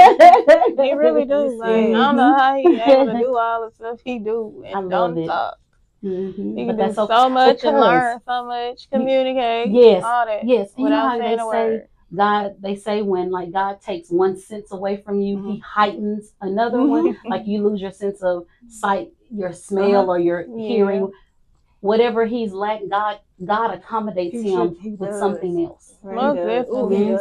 Speaker 3: He really do. Like, I don't know how he able to do all the stuff he do and don't talk. He can do so much and learn so much, communicate, all that.
Speaker 2: Yes, and you know how
Speaker 3: saying
Speaker 2: they say God, they say when like God takes one sense away from you, he heightens another one. Like you lose your sense of sight, your smell, or your hearing. Whatever he's lacking, God accommodates him with something else.
Speaker 3: Most definitely.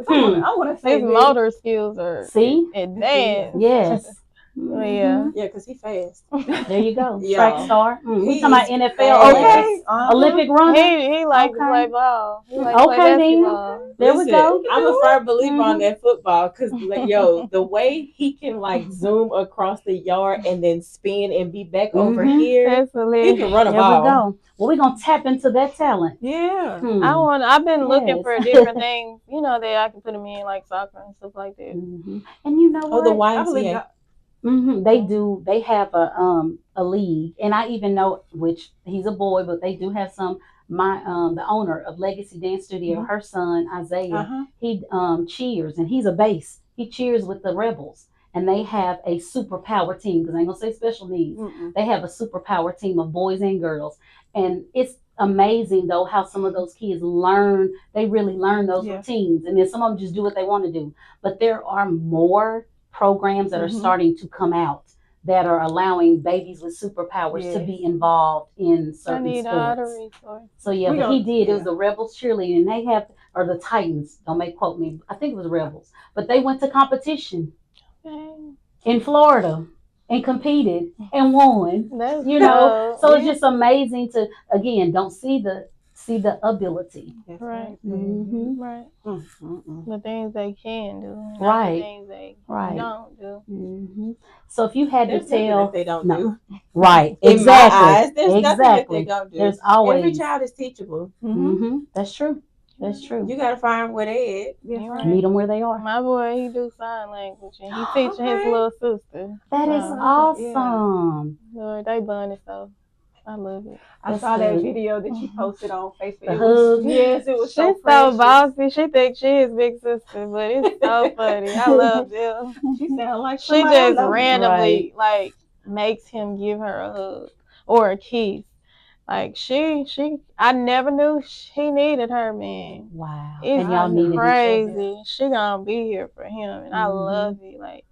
Speaker 1: I want to say
Speaker 3: his motor skills are advanced.
Speaker 2: Yes.
Speaker 3: Yeah,
Speaker 4: because he fast.
Speaker 2: There you go. Track star. We talking about NFL, Olympic runner.
Speaker 3: He like to play ball. He like
Speaker 2: to
Speaker 3: play basketball.
Speaker 2: There we go.
Speaker 4: I'm a firm believer on that football because, the way he can zoom across the yard and then spin and be back over here, he can run a ball.
Speaker 2: There we go. Well, we're gonna tap into that talent.
Speaker 1: Yeah.
Speaker 3: I've been looking for different things, that I can put him in, like soccer and stuff like that.
Speaker 2: And you know what?
Speaker 4: The YMCA.
Speaker 2: They do. They have a league, and I even know which he's a boy, but they do have some. The owner of Legacy Dance Studio, her son Isaiah, he cheers, and he's a bass. He cheers with the Rebels, and they have a superpower team because I ain't gonna say special needs. They have a superpower team of boys and girls, and it's amazing though how some of those kids learn. They really learn those routines, and then some of them just do what they want to do. But there are more programs that are starting to come out that are allowing babies with superpowers to be involved in certain sports. So but he did. It was the Rebels cheerleading, and they have, or the Titans. Don't quote me. I think it was Rebels, but they went to competition in Florida and competed and won. So it's just amazing to don't see the ability.
Speaker 3: Right.
Speaker 2: Right.
Speaker 3: The things they can do.
Speaker 2: Right.
Speaker 3: The things they don't do.
Speaker 2: So if you had to tell,
Speaker 4: they don't do.
Speaker 2: Right.
Speaker 4: In my eyes, there's nothing that they don't do.
Speaker 2: There's always
Speaker 4: every child is teachable.
Speaker 2: That's true. That's true.
Speaker 4: You gotta find where they at.
Speaker 2: Meet them where they are.
Speaker 3: My boy, he do sign language and he teaching his little sister.
Speaker 2: That is awesome.
Speaker 3: Lord, they bonded so. I love it.
Speaker 1: I saw that video that you posted on Facebook.
Speaker 2: It
Speaker 1: was
Speaker 3: so bossy. She thinks she is big sister, but it's so funny. I love them.
Speaker 1: She sound like
Speaker 3: she just randomly makes him give her a hug or a kiss. Like I never knew he needed her, man.
Speaker 2: Wow.
Speaker 3: It's
Speaker 2: and y'all needed
Speaker 3: crazy. She gonna be here for him, and I love it. Like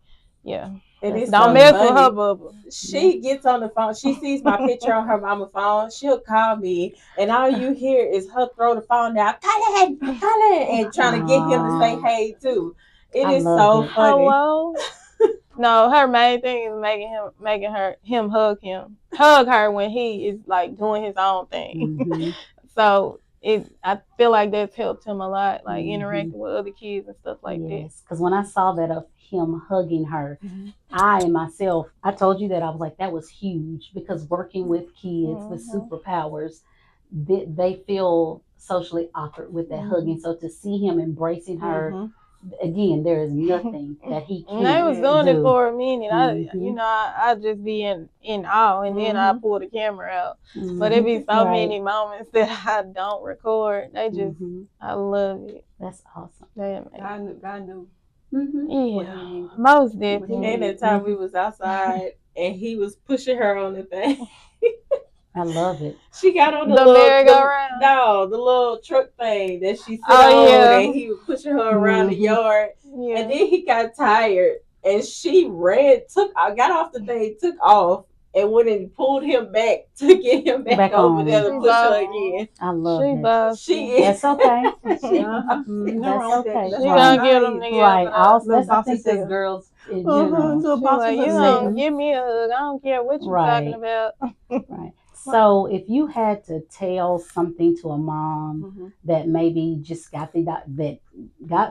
Speaker 3: Yeah.
Speaker 4: And it's
Speaker 3: Don't
Speaker 4: so
Speaker 3: mess
Speaker 4: funny.
Speaker 3: with her bubble.
Speaker 4: She gets on the phone. She sees my picture on her mama phone. She'll call me, and all you hear is her throw the phone down, Colin, and trying to get him to say hey too. It is so funny.
Speaker 3: Hello. No, her main thing is making him hug her when he is like doing his own thing.
Speaker 2: Mm-hmm.
Speaker 3: So I feel like that's helped him a lot, like interacting with other kids and stuff like that.
Speaker 2: Yes, because when I saw that of him hugging her, I told you that I was like, that was huge, because working with kids with superpowers, they feel socially awkward with that hugging. So to see him embracing her, again, there is nothing that he can't do.
Speaker 3: They was doing it for a minute. I just be in awe, and then I pull the camera out. But it be so many moments that I don't record. They just, I love it.
Speaker 2: That's awesome.
Speaker 1: God knew.
Speaker 3: Yeah, most definitely.
Speaker 4: And that time we was outside, and he was pushing her on the thing.
Speaker 2: I love it.
Speaker 4: She got on the
Speaker 3: merry-go-round.
Speaker 4: The little truck thing that she sit on, and he was pushing her around the yard. Yeah. And then he got tired, and she got off the thing, took off, and went and pulled him back to get him back over there to push her again.
Speaker 2: I love it.
Speaker 4: She is.
Speaker 2: That's okay.
Speaker 3: That's
Speaker 2: okay.
Speaker 3: She gonna get them together.
Speaker 2: Right. I think as girls, you
Speaker 3: gonna give me a hug. I don't care what you're talking about.
Speaker 2: Right. So if you had to tell something to a mom that maybe just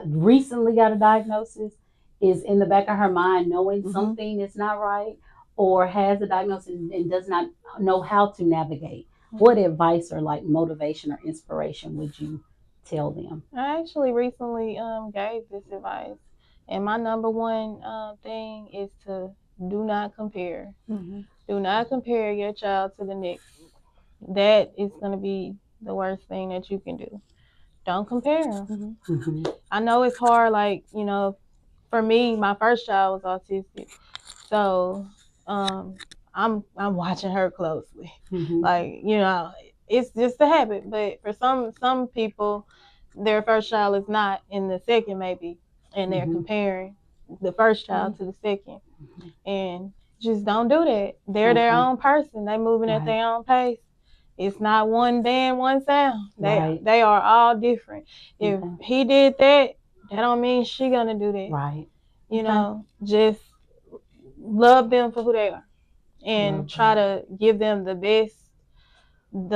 Speaker 2: recently got a diagnosis, is in the back of her mind knowing something is not right, or has a diagnosis and does not know how to navigate, what advice or like motivation or inspiration would you tell them?
Speaker 3: I actually recently gave this advice, and my number one thing is to do not compare. Do not compare your child to the next. That is going to be the worst thing that you can do. Don't compare them. I know it's hard, like, for me, my first child was autistic. So I'm watching her closely. Like, it's just a habit. But for some people, their first child is not, and the second maybe, and they're comparing the first child to the second. And just don't do that. They're their own person. They moving at their own pace. It's not one band, one sound. They are all different. If he did that, that don't mean she gonna do that.
Speaker 2: Right.
Speaker 3: Just love them for who they are, and try to give them the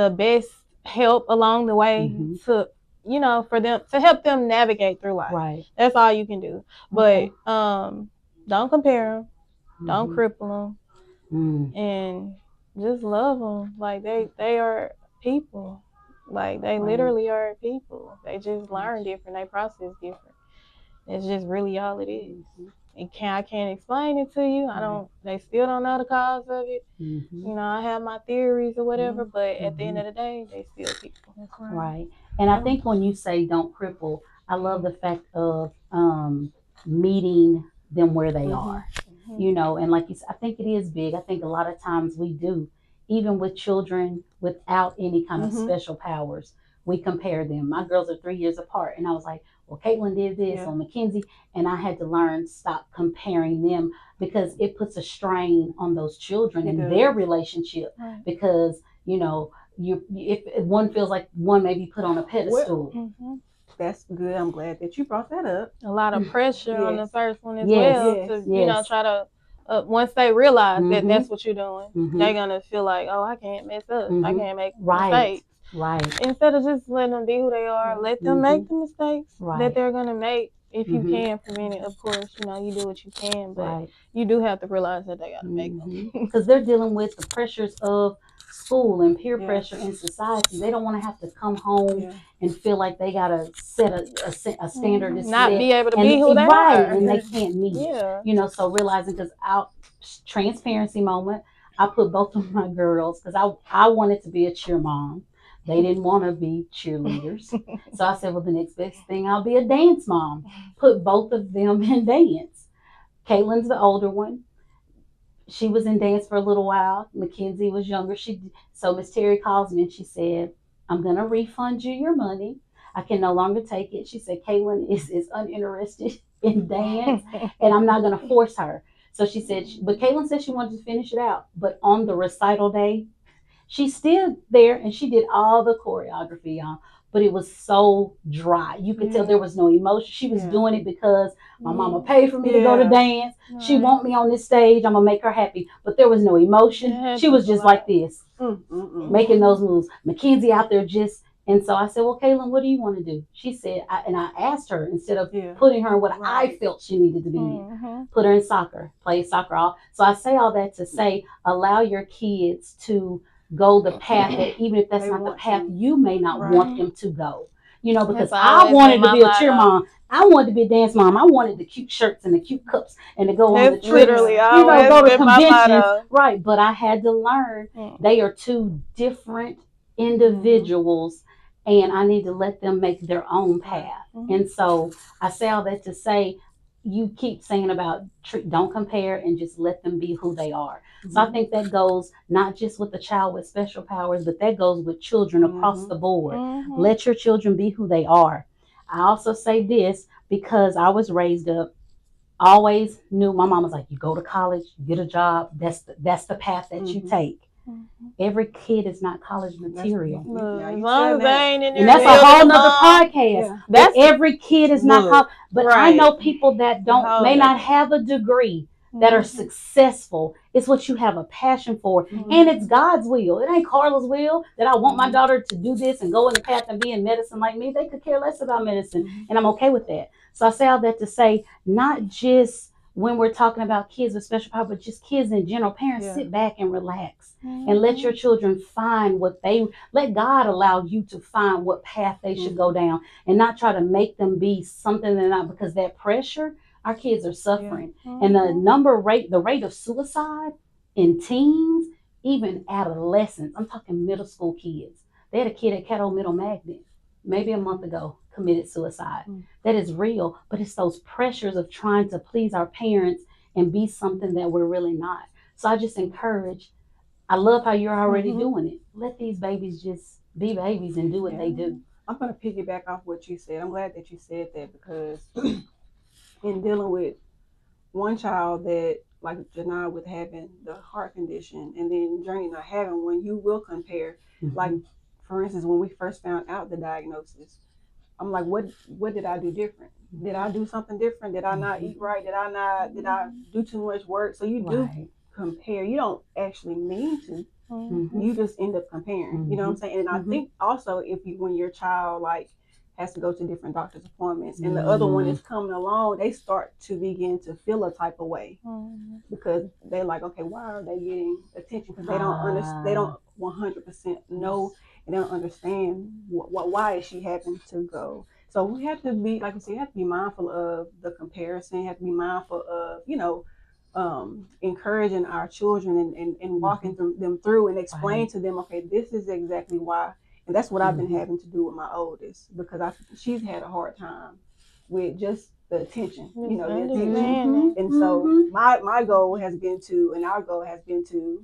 Speaker 3: best help along the way to, for them to help them navigate through life. Right. That's all you can do. But don't compare them. Don't cripple them, and just love them. Like they are people. Like they literally are people. They just learn different. They process different. It's just really all it is. I can't explain it to you. They still don't know the cause of it. I have my theories or whatever, but at the end of the day, they still people. That's
Speaker 2: right. And I think when you say don't cripple, I love the fact of meeting them where they are. And like you said, I think it is big. I think a lot of times we do, even with children without any kind of special powers, we compare them. My girls are 3 years apart, and I was like, well, Caitlin did this on Mackenzie, and I had to learn stop comparing them, because it puts a strain on those children and their relationship, because if one feels like one may be put on a pedestal.
Speaker 1: That's good. I'm glad that you brought that up.
Speaker 3: A lot of pressure on the first one as well to try to once they realize that that's what you're doing, they're gonna feel like, oh, I can't mess up, I can't make mistakes. Right. Instead of just letting them be who they are, let them make the mistakes that they're gonna make. If you can prevent it, of course, you do what you can, but you do have to realize that they gotta make them,
Speaker 2: because they're dealing with the pressures of school and peer pressure in society. They don't want to have to come home and feel like they gotta set a standard,
Speaker 3: not be able to be who they are,
Speaker 2: and they can't meet. So realizing, because transparency moment, I put both of my girls, because I wanted to be a cheer mom. They didn't want to be cheerleaders. So I said, well, the next best thing, I'll be a dance mom. Put both of them in dance. Caitlin's the older one. She was in dance for a little while. Mackenzie was younger. So Miss Terry calls me and she said, I'm going to refund you your money. I can no longer take it. She said, Caitlin is uninterested in dance, and I'm not going to force her. So she said, but Caitlin said she wanted to finish it out. But on the recital day, she stood there and she did all the choreography, y'all. But it was so dry. You could tell there was no emotion. She was doing it because my mama paid for me to go to dance. Right. She want me on this stage. I'm going to make her happy. But there was no emotion. She was just like this, making those moves. Mackenzie out there just... And so I said, well, Caitlin, what do you want to do? She said, and I asked her, instead of putting her in what I felt she needed to be in, put her in soccer, play soccer. So I say all that to say, allow your kids to go the path that, even if that's not the path you may not want them to go. You know, because I wanted to be a cheer mom. I wanted to be a dance mom. I wanted the cute shirts and the cute cups and to go on the trips. Go to conventions. Right. But I had to learn they are two different individuals. And I need to let them make their own path. And so I say all that to say, you keep saying about don't compare and just let them be who they are. So I think that goes not just with the child with special powers, but that goes with children across the board. Let your children be who they are. I also say this because I was raised up, always knew my mom was like, you go to college, you get a job, that's the path that you take. Every kid is not college material. And that's a whole nother podcast. That every kid is not college. But I know people that may not have a degree that are successful. It's what you have a passion for. And it's God's will. It ain't Karla's will that I want my daughter to do this and go in the path and be in medicine like me. They could care less about medicine. And I'm okay with that. So I say all that to say, not just when we're talking about kids with special power, but just kids in general. Parents, sit back and relax and let your children find let God allow you to find what path they should go down, and not try to make them be something they're not, because that pressure, our kids are suffering. And the rate of suicide in teens, even adolescents, I'm talking middle school kids. They had a kid at Caddo Middle Magnet maybe a month ago committed suicide. That is real, but it's those pressures of trying to please our parents and be something that we're really not. So I just encourage, I love how you're already doing it. Let these babies just be babies and do what they do.
Speaker 1: I'm going to piggyback off what you said. I'm glad that you said that, because in dealing with one child that, like Janai, with having the heart condition, and then Journey not having one, you will compare. Like, for instance, when we first found out the diagnosis, I'm like, what did I do different? Did I do something different? Did I not eat right? Did I do too much work? So you do compare. You don't actually mean to. You just end up comparing. You know what I'm saying? And I think also, when your child like has to go to different doctor's appointments and the other one is coming along, they start to begin to feel a type of way, because they're like, okay, why are they getting attention? Because they don't understand. They don't 100% know, and they don't understand why is she having to go. So we have to be, like you said, you have to be mindful of the comparison. You have to be mindful of, encouraging our children and walking them through and explain to them, okay, this is exactly why. And that's what I've been having to do with my oldest, because she's had a hard time with just the attention, the attention. And so my goal has been to, and our goal has been to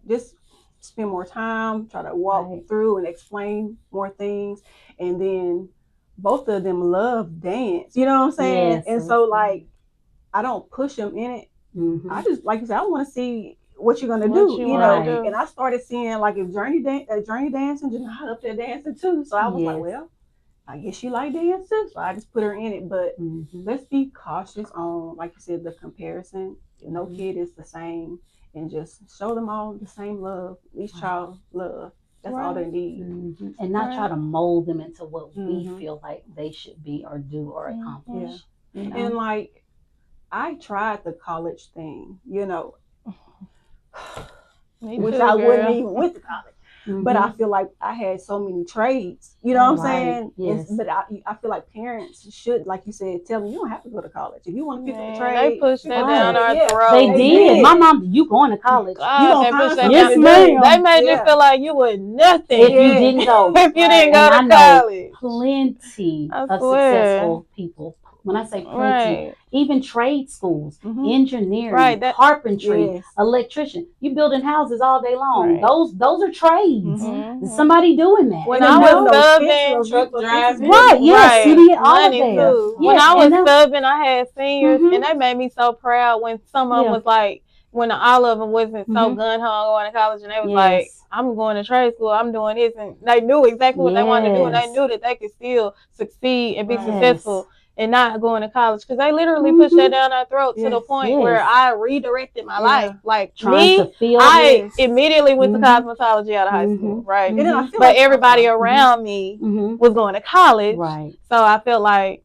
Speaker 1: just spend more time, try to walk through and explain more things. And then both of them love dance, you know what I'm saying? Yes, and so like, I don't push them in it. I just, like you said, I want to see what you're gonna do, you know. And I started seeing, like, if Journey dancing, just not up there dancing too. So I was like, well, I guess she like dance too. So I just put her in it. But let's be cautious on, like you said, the comparison. No kid is the same, and just show them all the same love. Each child love. That's all they need.
Speaker 2: And not try to mold them into what we feel like they should be or do or accomplish. You know?
Speaker 1: And like, I tried the college thing, which I wouldn't even with the college. But I feel like I had so many trades, you know what I'm saying? Yes. But I feel like parents should, like you said, tell them you don't have to go to college. If you want to pick up a trade,
Speaker 3: they pushed that down our throat.
Speaker 2: They did. My mom, you going to college.
Speaker 3: God, you don't yes, ma'am. They made you feel like you were nothing
Speaker 2: if you didn't go.
Speaker 3: If you didn't go to college.
Speaker 2: Plenty of successful people When I say plenty, even trade schools, engineering, carpentry, electrician, you building houses all day long. Those are trades. There's somebody doing that.
Speaker 3: When I was
Speaker 2: subbing, city, all of that.
Speaker 3: When I was subbing, I had seniors, and they made me so proud when some of them was like, when all of them wasn't so gun ho going to college, and they was like, I'm going to trade school, I'm doing this, and they knew exactly what they wanted to do, and they knew that they could still succeed and be successful and not going to college, because they literally pushed that down our throat to the point where I redirected my life. Like I immediately went to cosmetology out of high school, right? But everybody around me was going to college, so I felt like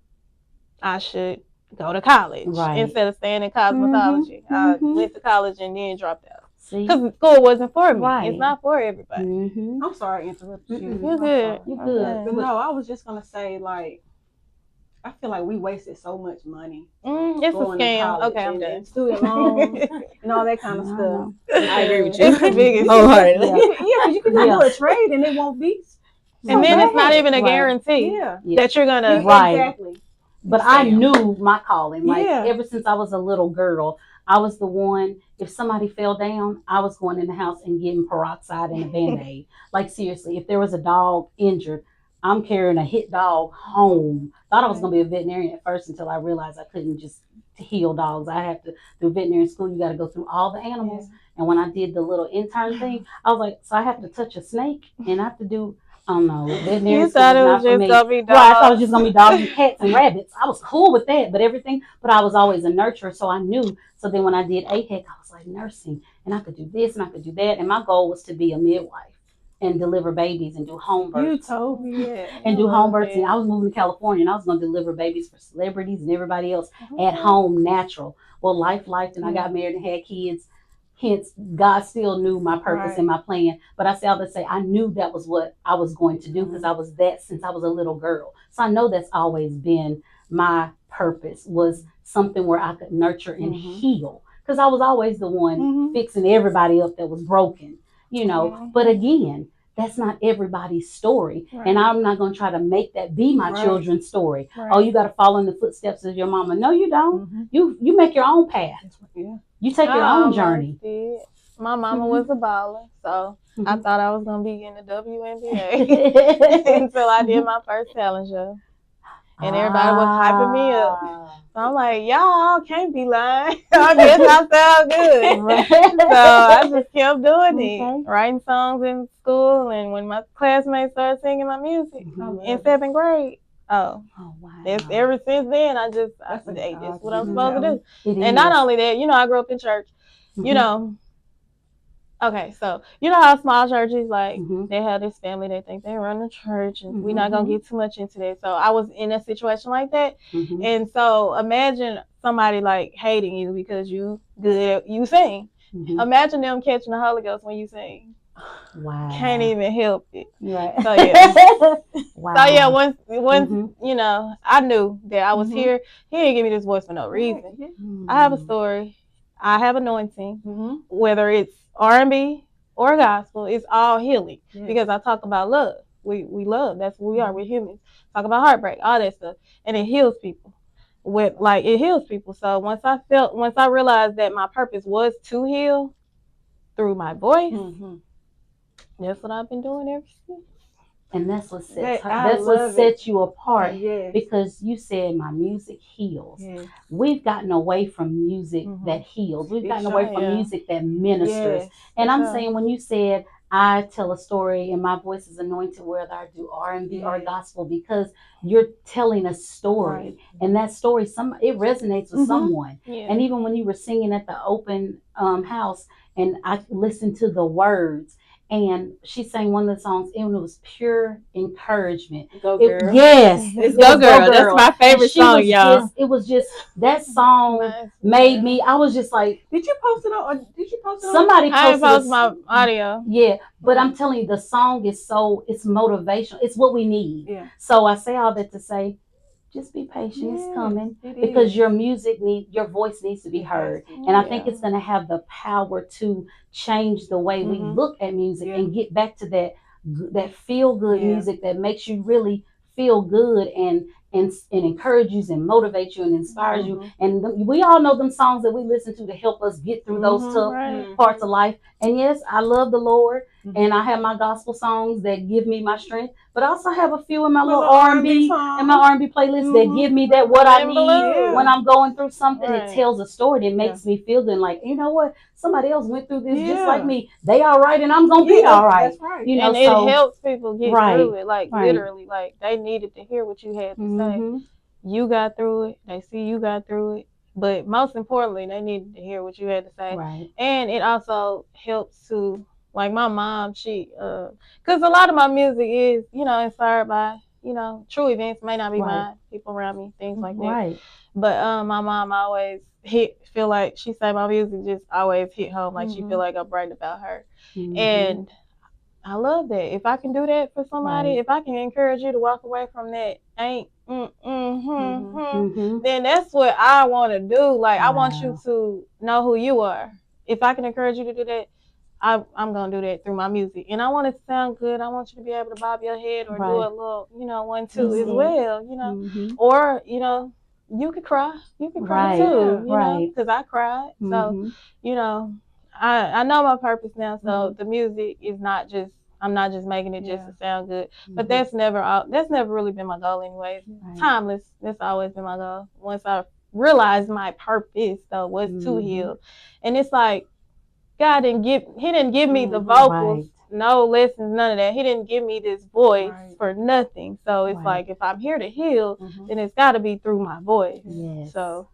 Speaker 3: I should go to college instead of staying in cosmetology. I went to college and then dropped out. Because school wasn't for me. It's not for everybody.
Speaker 1: I'm sorry I interrupted you.
Speaker 3: You're good.
Speaker 1: You're good. But no, I was just going to say, like, I feel like we wasted so much money.
Speaker 3: It's a scam. Okay, I'm done.
Speaker 1: Student loans and all that kind of stuff.
Speaker 3: I agree with you. It's the biggest.
Speaker 1: Because you can do a trade and it won't be.
Speaker 3: And then it's not even a guarantee that you're going to.
Speaker 1: Exactly.
Speaker 2: But I knew my calling. Like ever since I was a little girl, I was the one, if somebody fell down, I was going in the house and getting peroxide and a Band-Aid. Like seriously, if there was a dog injured, I'm carrying a hit dog home. Thought I was going to be a veterinarian at first until I realized I couldn't just heal dogs. I have to, through veterinary school, you got to go through all the animals. And when I did the little intern thing, I was like, so I have to touch a snake and I have to do, I don't know, veterinary
Speaker 3: you thought it was just going to be dogs.
Speaker 2: Right, I thought it was just going to be dogs and cats and rabbits. I was cool with that, but I was always a nurturer, so I knew. So then when I did AHEC, I was like nursing, and I could do this and I could do that. And my goal was to be a midwife and deliver babies and do home births.
Speaker 1: You told me that.
Speaker 2: And do home births. And I was moving to California, and I was going to deliver babies for celebrities and everybody else at home, natural. Well, life, and I got married and had kids. Hence, God still knew my purpose and my plan. But I say all that say, I knew that was what I was going to do because I was that since I was a little girl. So I know that's always been my purpose, was something where I could nurture and heal. Because I was always the one fixing everybody up that was broken, you know. But again, that's not everybody's story. And I'm not going to try to make that be my children's story. Oh, you got to follow in the footsteps of your mama. No, you don't. You make your own path. You take your own journey.
Speaker 3: My mama was a baller, so I thought I was going to be in the WNBA until I did my first talent show. And everybody was hyping me up. So I'm like, y'all can't be lying. I guess I sound good. So I just kept doing it, writing songs in school. And when my classmates started singing my music in 7th grade, wow. Ever since then, I said, hey, this is what I'm supposed to do. And not only that, you know, I grew up in church, you know. Okay, so you know how small churches, like, they have this family, they think they run the church, and we're not going to get too much into that. So I was in a situation like that. And so imagine somebody, like, hating you because you sing. Imagine them catching the Holy Ghost when you sing.
Speaker 2: Wow.
Speaker 3: Can't even help it.
Speaker 2: Right.
Speaker 3: So, yeah. So, yeah, once you know, I knew that I was here. He didn't give me this voice for no reason. I have a story. I have anointing, whether it's R&B or gospel, it's all healing because I talk about love. We love. That's who we are. We're humans. Talk about heartbreak, all that stuff, and it heals people. It heals people. So once I realized that my purpose was to heal through my voice, that's what I've been doing ever since.
Speaker 2: And that's what sets you apart because you said my music heals. We've gotten away from music that heals. We've gotten away from music that ministers. And I'm saying when you said I tell a story and my voice is anointed, whether I do R&B or gospel, because you're telling a story. And that story, it resonates with someone. And even when you were singing at the open house and I listened to the words, and she sang one of the songs, and it was pure encouragement.
Speaker 4: Go Girl.
Speaker 2: It's
Speaker 3: Go Girl. That's my favorite song, y'all.
Speaker 2: It was just, that song made me, I was just like.
Speaker 1: Did you post it on?
Speaker 2: Somebody posted.
Speaker 3: I didn't post my audio.
Speaker 2: Yeah, but I'm telling you, the song is it's motivational. It's what we need. So I say all that to say, just be patient. It's coming because your your voice needs to be heard. And I think it's going to have the power to change the way we look at music and get back to that feel good music that makes you really feel good and encourages and motivates you and inspires you. And we all know them songs that we listen to help us get through those tough parts of life. And yes, I love the Lord, and I have my gospel songs that give me my strength, but I also have a few in my little R&B and my R&B playlist that give me that what I need when I'm going through something. It tells a story that makes me feel good, like, you know what, somebody else went through this just like me. They all right, and I'm gonna be all right.
Speaker 1: That's right.
Speaker 2: You know,
Speaker 3: and
Speaker 2: so
Speaker 3: it helps people get through it, like literally, like they needed to hear what you had to say. You got through it. They see you got through it. But most importantly, they needed to hear what you had to say. And it also helps to, like my mom, she, because a lot of my music is, you know, inspired by, you know, true events, may not be mine, people around me, things like that. But my mom always feel like, she say my music just always hit home, like she feel like I'm writing about her. And I love that. If I can do that for somebody, if I can encourage you to walk away from that then that's what I want to do. Like, I want you to know who you are. If I can encourage you to do that, I'm going to do that through my music. And I want it to sound good. I want you to be able to bob your head or do a little, you know, 1, 2 as well, you know. Or, you know, you could cry. You could cry too, you know, because I cried. So, you know, I know my purpose now. So the music is not just, I'm not just making it just to sound good. But that's never really been my goal anyway. Timeless. That's always been my goal. Once I realized my purpose, though, was to heal. And it's like, God didn't give me the vocals, no lessons, none of that. He didn't give me this voice for nothing. So it's like, if I'm here to heal, then it's got to be through my voice. So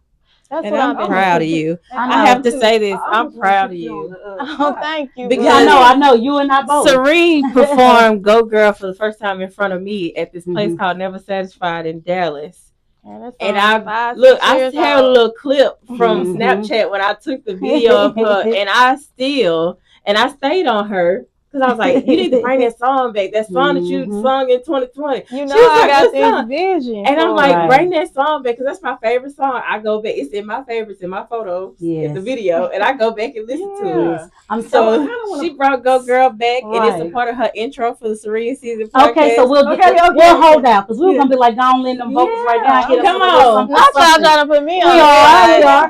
Speaker 3: that's
Speaker 4: and
Speaker 3: what
Speaker 4: I'm proud of you. I have to say this. I'm proud of you.
Speaker 3: Oh, thank you.
Speaker 2: Because I know you and I both.
Speaker 4: Serene performed Go Girl for the first time in front of me at this place called Never Satisfied in Dallas. And I have a little clip from Snapchat when I took the video of her, and I stayed on her. Because I was like, you need to bring that song back. That song that you sung in 2020.
Speaker 3: You know, I got this vision.
Speaker 4: And I'm like, bring that song back. Because that's my favorite song. I go back. It's in my favorites, in my photos, in the video. And I go back and listen to it. So she brought Go Girl back. And it's a part of her intro for the Serene Season podcast.
Speaker 2: Okay, so we'll hold out. Because we're going to be like, don't let them vocals right now.
Speaker 4: Come on.
Speaker 3: I thought y'all trying to put me on.
Speaker 2: We are.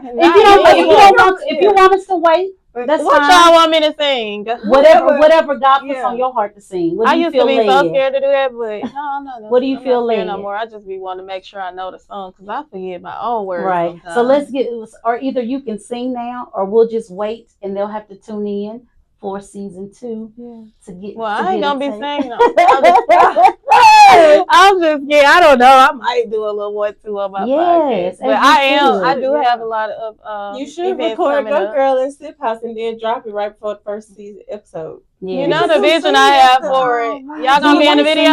Speaker 2: If you want us to wait, that's
Speaker 3: what
Speaker 2: fine.
Speaker 3: Y'all want me to sing?
Speaker 2: Whatever God puts on your heart to sing. What do you feel led?
Speaker 3: I used to be so scared to do that, but no.
Speaker 2: What do you feel led?
Speaker 3: No more. I just be wanting to make sure I know the song because I forget my own words.
Speaker 2: Right.
Speaker 3: Sometimes.
Speaker 2: So let's or either you can sing now, or we'll just wait and they'll have to tune in for season 2 to get.
Speaker 3: Well, I ain't gonna be singing. I'm just kidding. I don't know. I might do a little 1, 2 on my podcast. But I do have a lot of
Speaker 4: you should record Go Girl in Sip House and then drop it right before the first season episode.
Speaker 2: Yeah.
Speaker 3: You know the vision I have for it. Y'all gonna be in the video?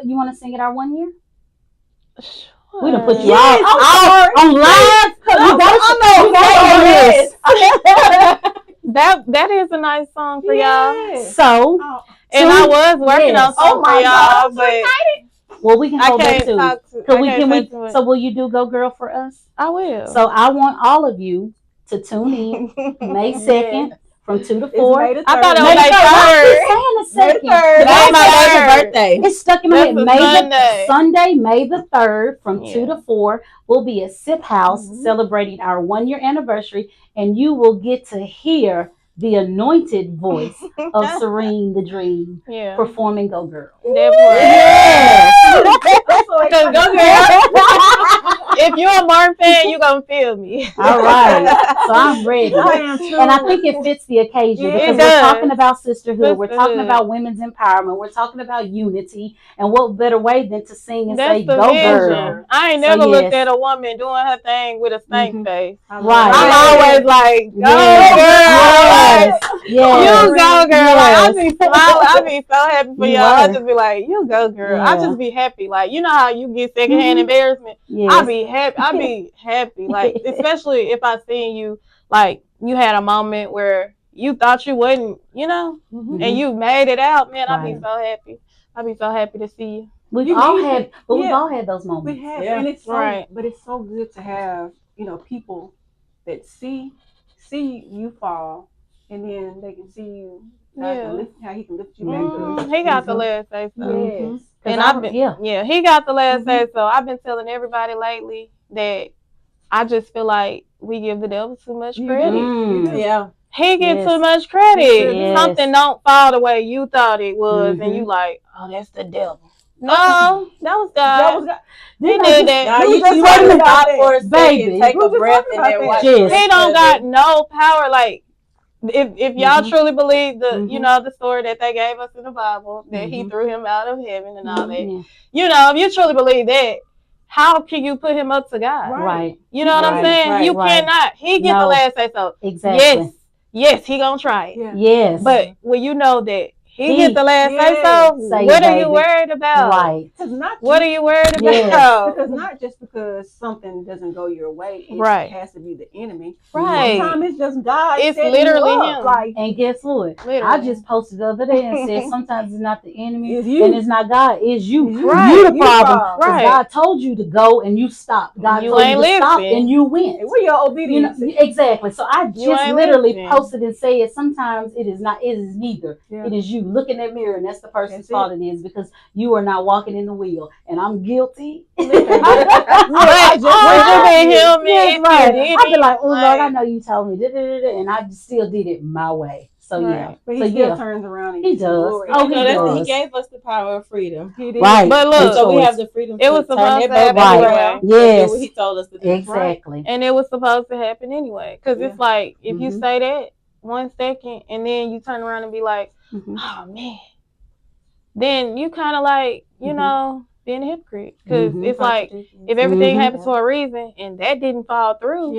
Speaker 2: You want to sing it our 1 year?
Speaker 3: Sure.
Speaker 2: We done put you out on live.
Speaker 3: That is a nice song for y'all.
Speaker 2: So,
Speaker 3: I was working on something for y'all, but
Speaker 2: well, we can hold that too. So will you do Go Girl for us?
Speaker 3: I will.
Speaker 2: So I want all of you to tune in May 2nd from 2 to 4.
Speaker 3: I thought it was May 3rd.
Speaker 4: That's my birthday.
Speaker 2: It's stuck in my head. Sunday, May the 3rd from 2 to 4. We'll be at Sip House celebrating our 1-year anniversary, and you will get to hear the anointed voice of Serene The Dream performing Go Girl.
Speaker 3: Yes. Go Girl. If you're a Martin fan, you're going to feel me.
Speaker 2: All right. So I'm ready. I am too. And I think it fits the occasion because we're talking about sisterhood. We're talking about women's empowerment. We're talking about unity. And what better way than to sing and say, Go Girl.
Speaker 3: I ain't never looked at a woman doing her thing with a stank face.
Speaker 2: Right.
Speaker 3: I'm always like, Go Girl. You go, girl. Like, I be smiling. I be so happy for y'all. I just be like, you go, girl. I just be happy. Like, you know how you get secondhand embarrassment? I be happy. I be happy. Like, especially if I seen you, like, you had a moment where you thought you wasn't, you know, and you made it out. Man, I be so happy. I be so happy to see you.
Speaker 2: We've all had those moments.
Speaker 1: We have, and it's but it's so good to have, you know, people that see you fall. And then they can see you, how he can lift you back up.
Speaker 3: He got the last say so.
Speaker 1: Yes.
Speaker 3: And he got the last say. So I've been telling everybody lately that I just feel like we give the devil too much credit.
Speaker 4: Yeah.
Speaker 3: He gets too much credit. Yes. Something don't fall the way you thought it was, and you like, oh, that's the devil. No, that was God. He did that.
Speaker 4: You just stop for a second, take a breath, and then watch.
Speaker 3: He don't got no power. Like, if y'all truly believe the, you know, the story that they gave us in the Bible, that he threw him out of heaven and all that, you know, if you truly believe that, how can you put him up to God?
Speaker 2: Right.
Speaker 3: You know what I'm saying? You cannot. He get the last say so.
Speaker 2: Exactly.
Speaker 3: Yes, he gonna try it.
Speaker 2: Yeah. Yes.
Speaker 3: But when you know that he get the last say so, what are you worried about?
Speaker 2: Right.
Speaker 3: What are you worried about?
Speaker 1: Because not just because something doesn't go your way, it has to be the enemy.
Speaker 3: Right.
Speaker 1: Sometimes it's just God.
Speaker 3: It's literally him.
Speaker 1: Like,
Speaker 2: and guess what?
Speaker 3: Literally.
Speaker 2: I just posted the other day and said sometimes it's not the enemy,
Speaker 1: it's you.
Speaker 2: And it's not God, it's you.
Speaker 3: Right.
Speaker 2: You the problem.
Speaker 3: Right.
Speaker 2: God told you to go and you stopped. God
Speaker 3: you
Speaker 2: told
Speaker 3: ain't
Speaker 2: you to stop and you went.
Speaker 1: Where your obedience?
Speaker 2: Exactly. So I just literally posted and said sometimes it is not. It is neither. Yeah. It is you. Look in that mirror and that's the person's fault. It is because you are not walking in the wheel, and I'm guilty.
Speaker 3: I'd be like,
Speaker 2: oh Lord, I know you told me, and I still did it my way. So
Speaker 1: but he still turns around. And
Speaker 2: he does.
Speaker 4: Oh, he does. He gave us the power of freedom.
Speaker 1: He did.
Speaker 2: Right.
Speaker 3: But look,
Speaker 4: so we have the freedom.
Speaker 3: It was supposed to happen anyway.
Speaker 2: Yes.
Speaker 4: He told us to do.
Speaker 2: Exactly.
Speaker 3: And it was supposed to happen anyway, because it's like if you say that 1 second and then you turn around and be like, oh man. Then you kind of like, you know, being a hypocrite. Because it's like, if everything happens for a reason and that didn't fall through,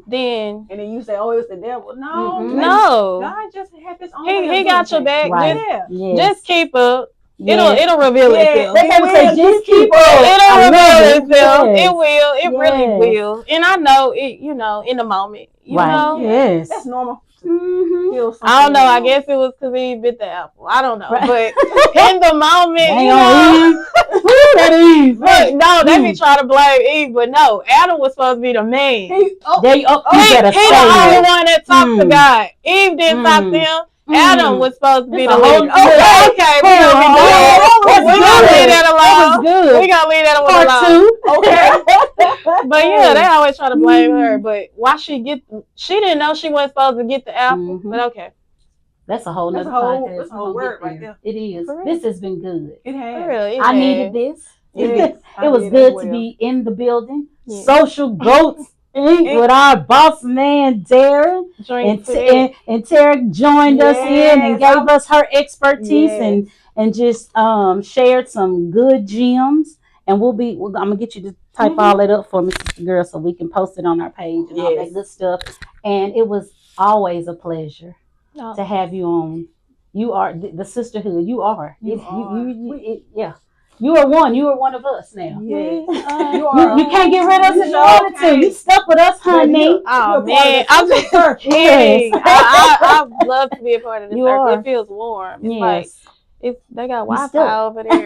Speaker 3: then...
Speaker 1: And then you say, oh, it was the devil. No.
Speaker 3: No.
Speaker 1: God just had this own way.
Speaker 3: He got your back.
Speaker 2: Right.
Speaker 3: Just keep up. It'll reveal itself.
Speaker 2: They can say, just keep up.
Speaker 3: It'll reveal itself. It will. It really will. And I know it, you know, in the moment. You know?
Speaker 2: Yes.
Speaker 1: That's normal.
Speaker 3: I don't know. I guess it was because he bit the apple. I don't know. But in the moment, you know. No, they be trying to blame Eve, but no, Adam was supposed to be the man. He the only one that talked to God. Eve didn't talk to him. Adam was supposed to be the leader. Okay, we're gonna leave that alone. We're gonna leave that one alone. Okay. But yeah, they always try to blame her. But why she didn't know she wasn't supposed to get the apple. But okay.
Speaker 2: That's a whole nother podcast.
Speaker 1: That's a whole word right there.
Speaker 2: It is. This has been good.
Speaker 1: It has.
Speaker 3: Really,
Speaker 2: I needed this.
Speaker 1: It
Speaker 2: was good to be in the building. SocialGoats Inc. with our boss man Darren and Tarek joined us in and gave us her expertise and just shared some good gems. And I'm gonna get you to type all that up for me, sister girl, so we can post it on our page and all that good stuff. And it was always a pleasure to have you on. You are the sisterhood. You are. You are one. You are one of us now.
Speaker 1: Yes.
Speaker 2: You can't get rid of us if you wanted to. You stuck with us, honey.
Speaker 3: Oh man, I'm just kidding. I love to be a part of this circle. It feels warm. It's like they got Wi-Fi over there. They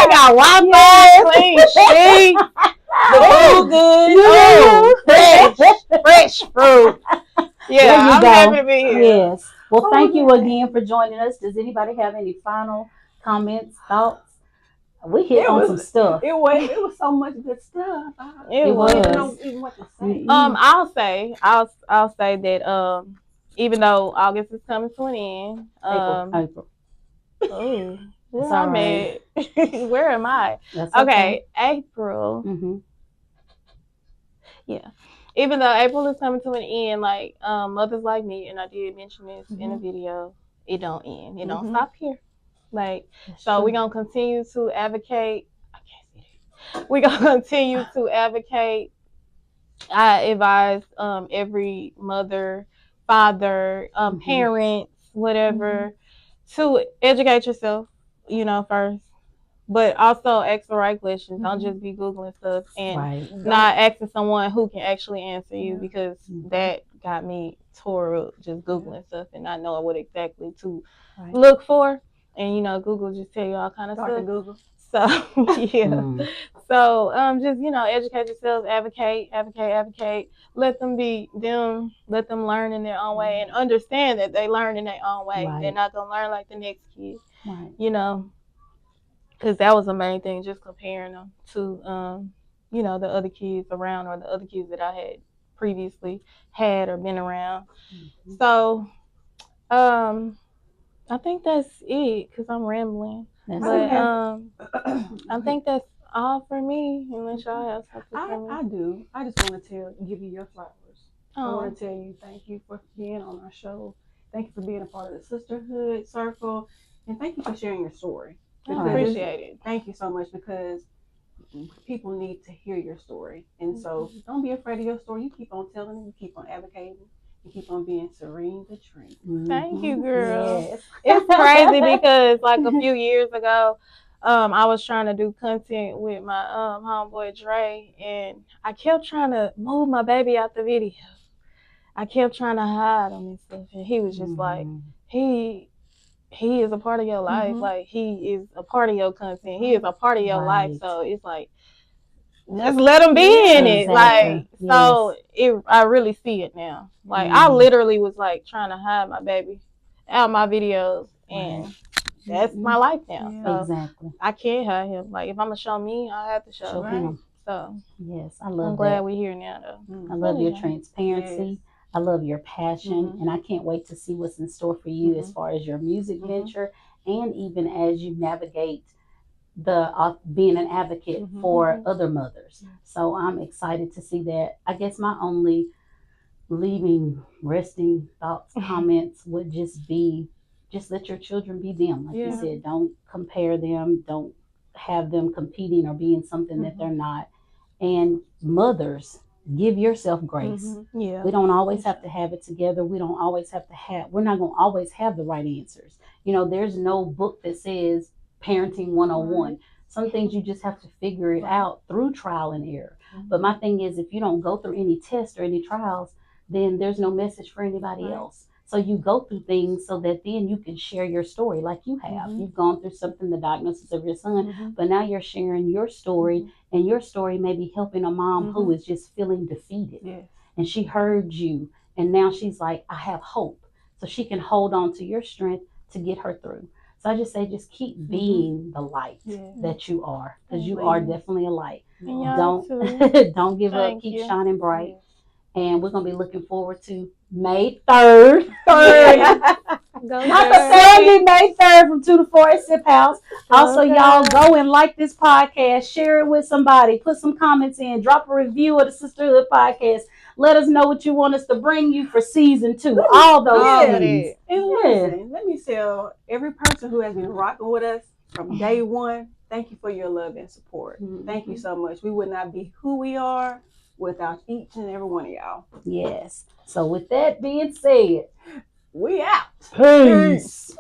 Speaker 3: got Wi-Fi, clean sheets, the food good, fresh fruit. Yeah, I'm happy to be here.
Speaker 2: Yes. Well, thank you again for joining us. Does anybody have any final comments, thoughts? We hit on some stuff.
Speaker 1: It was so much good stuff.
Speaker 3: It was.
Speaker 1: I don't even know what to say.
Speaker 3: I'll say that even though August is coming to an end,
Speaker 2: April.
Speaker 3: Oh, where am I? Where am I? Okay, April. Yeah. Even though April is coming to an end, like mothers like me, and I did mention this in a video, it don't end. It don't stop here. Like, so we're gonna continue to advocate. I can't see that. We're gonna continue to advocate. I advise every mother, father, parents, whatever, to educate yourself, you know, first. But also ask the right questions. Don't just be Googling stuff and not asking someone who can actually answer you, because that got me tore up, just Googling stuff and not knowing what exactly to look for. And, you know, Google just tell you all kind of stuff.
Speaker 1: Google.
Speaker 3: So, So, just, you know, educate yourselves, advocate. Let them be them. Let them learn in their own way and understand that they learn in their own way. They're not going to learn like the next kid, you know. because that was the main thing, just comparing them to, you know, the other kids around or the other kids that I had previously had or been around. Mm-hmm. So, I think that's it because I'm rambling. But I think that's all for me. Unless y'all have something for me.
Speaker 1: I do. I just want to give you your flowers. I want to tell you thank you for being on our show. Thank you for being a part of the Sisterhood circle, and thank you for sharing your story.
Speaker 3: I appreciate it.
Speaker 1: Thank you so much, because people need to hear your story, and so don't be afraid of your story. You keep on telling them. You keep on advocating. You keep on being Serene the Dream.
Speaker 3: Thank you, girl. Yes. It's crazy because like a few years ago, I was trying to do content with my homeboy Dre, and I kept trying to move my baby out the video. I kept trying to hide him and stuff, and he was just like, he is a part of your life. Like, he is a part of your content. He is a part of your life. So it's like, just let him be in it. Like, so I really see it now. Like, I literally was like trying to hide my baby out my videos, and that's my life now. So I can't hide him. Like, if I'm gonna show me, I have to show him. So
Speaker 2: yes, I love.
Speaker 3: I'm glad we're here now, though.
Speaker 2: I love your transparency. Yes. I love your passion, and I can't wait to see what's in store for you as far as your music venture, and even as you navigate the being an advocate for other mothers. So I'm excited to see that. I guess my only resting thoughts, comments would just be, just let your children be them. Like you said, don't compare them, don't have them competing or being something that they're not. And mothers, give yourself grace. We don't always have to have it together. We don't always have to we're not going to always have the right answers. You know, there's no book that says parenting 101. Some things you just have to figure it out through trial and error. But my thing is, if you don't go through any tests or any trials, then there's no message for anybody else. So you go through things so that then you can share your story like you have. You've gone through something, the diagnosis of your son, but now you're sharing your story, and your story may be helping a mom who is just feeling defeated. And she heard you, and now she's like, I have hope. So she can hold on to your strength to get her through. So I just say, just keep being the light that you are, because you are definitely a light. Don't give up. Keep shining bright. And we're going to be looking forward to May 3rd. Not the Saturday, May 3rd from 2 to 4 at Sip House. Also, y'all go and like this podcast. Share it with somebody. Put some comments in. Drop a review of the Sisterhood Podcast. Let us know what you want us to bring you for season 2. All those things.
Speaker 1: And listen, let me tell every person who has been rocking with us from day one, thank you for your love and support. Thank you so much. We would not be who we are without each and every one of y'all.
Speaker 2: Yes. So with that being said,
Speaker 1: we out.
Speaker 2: Peace.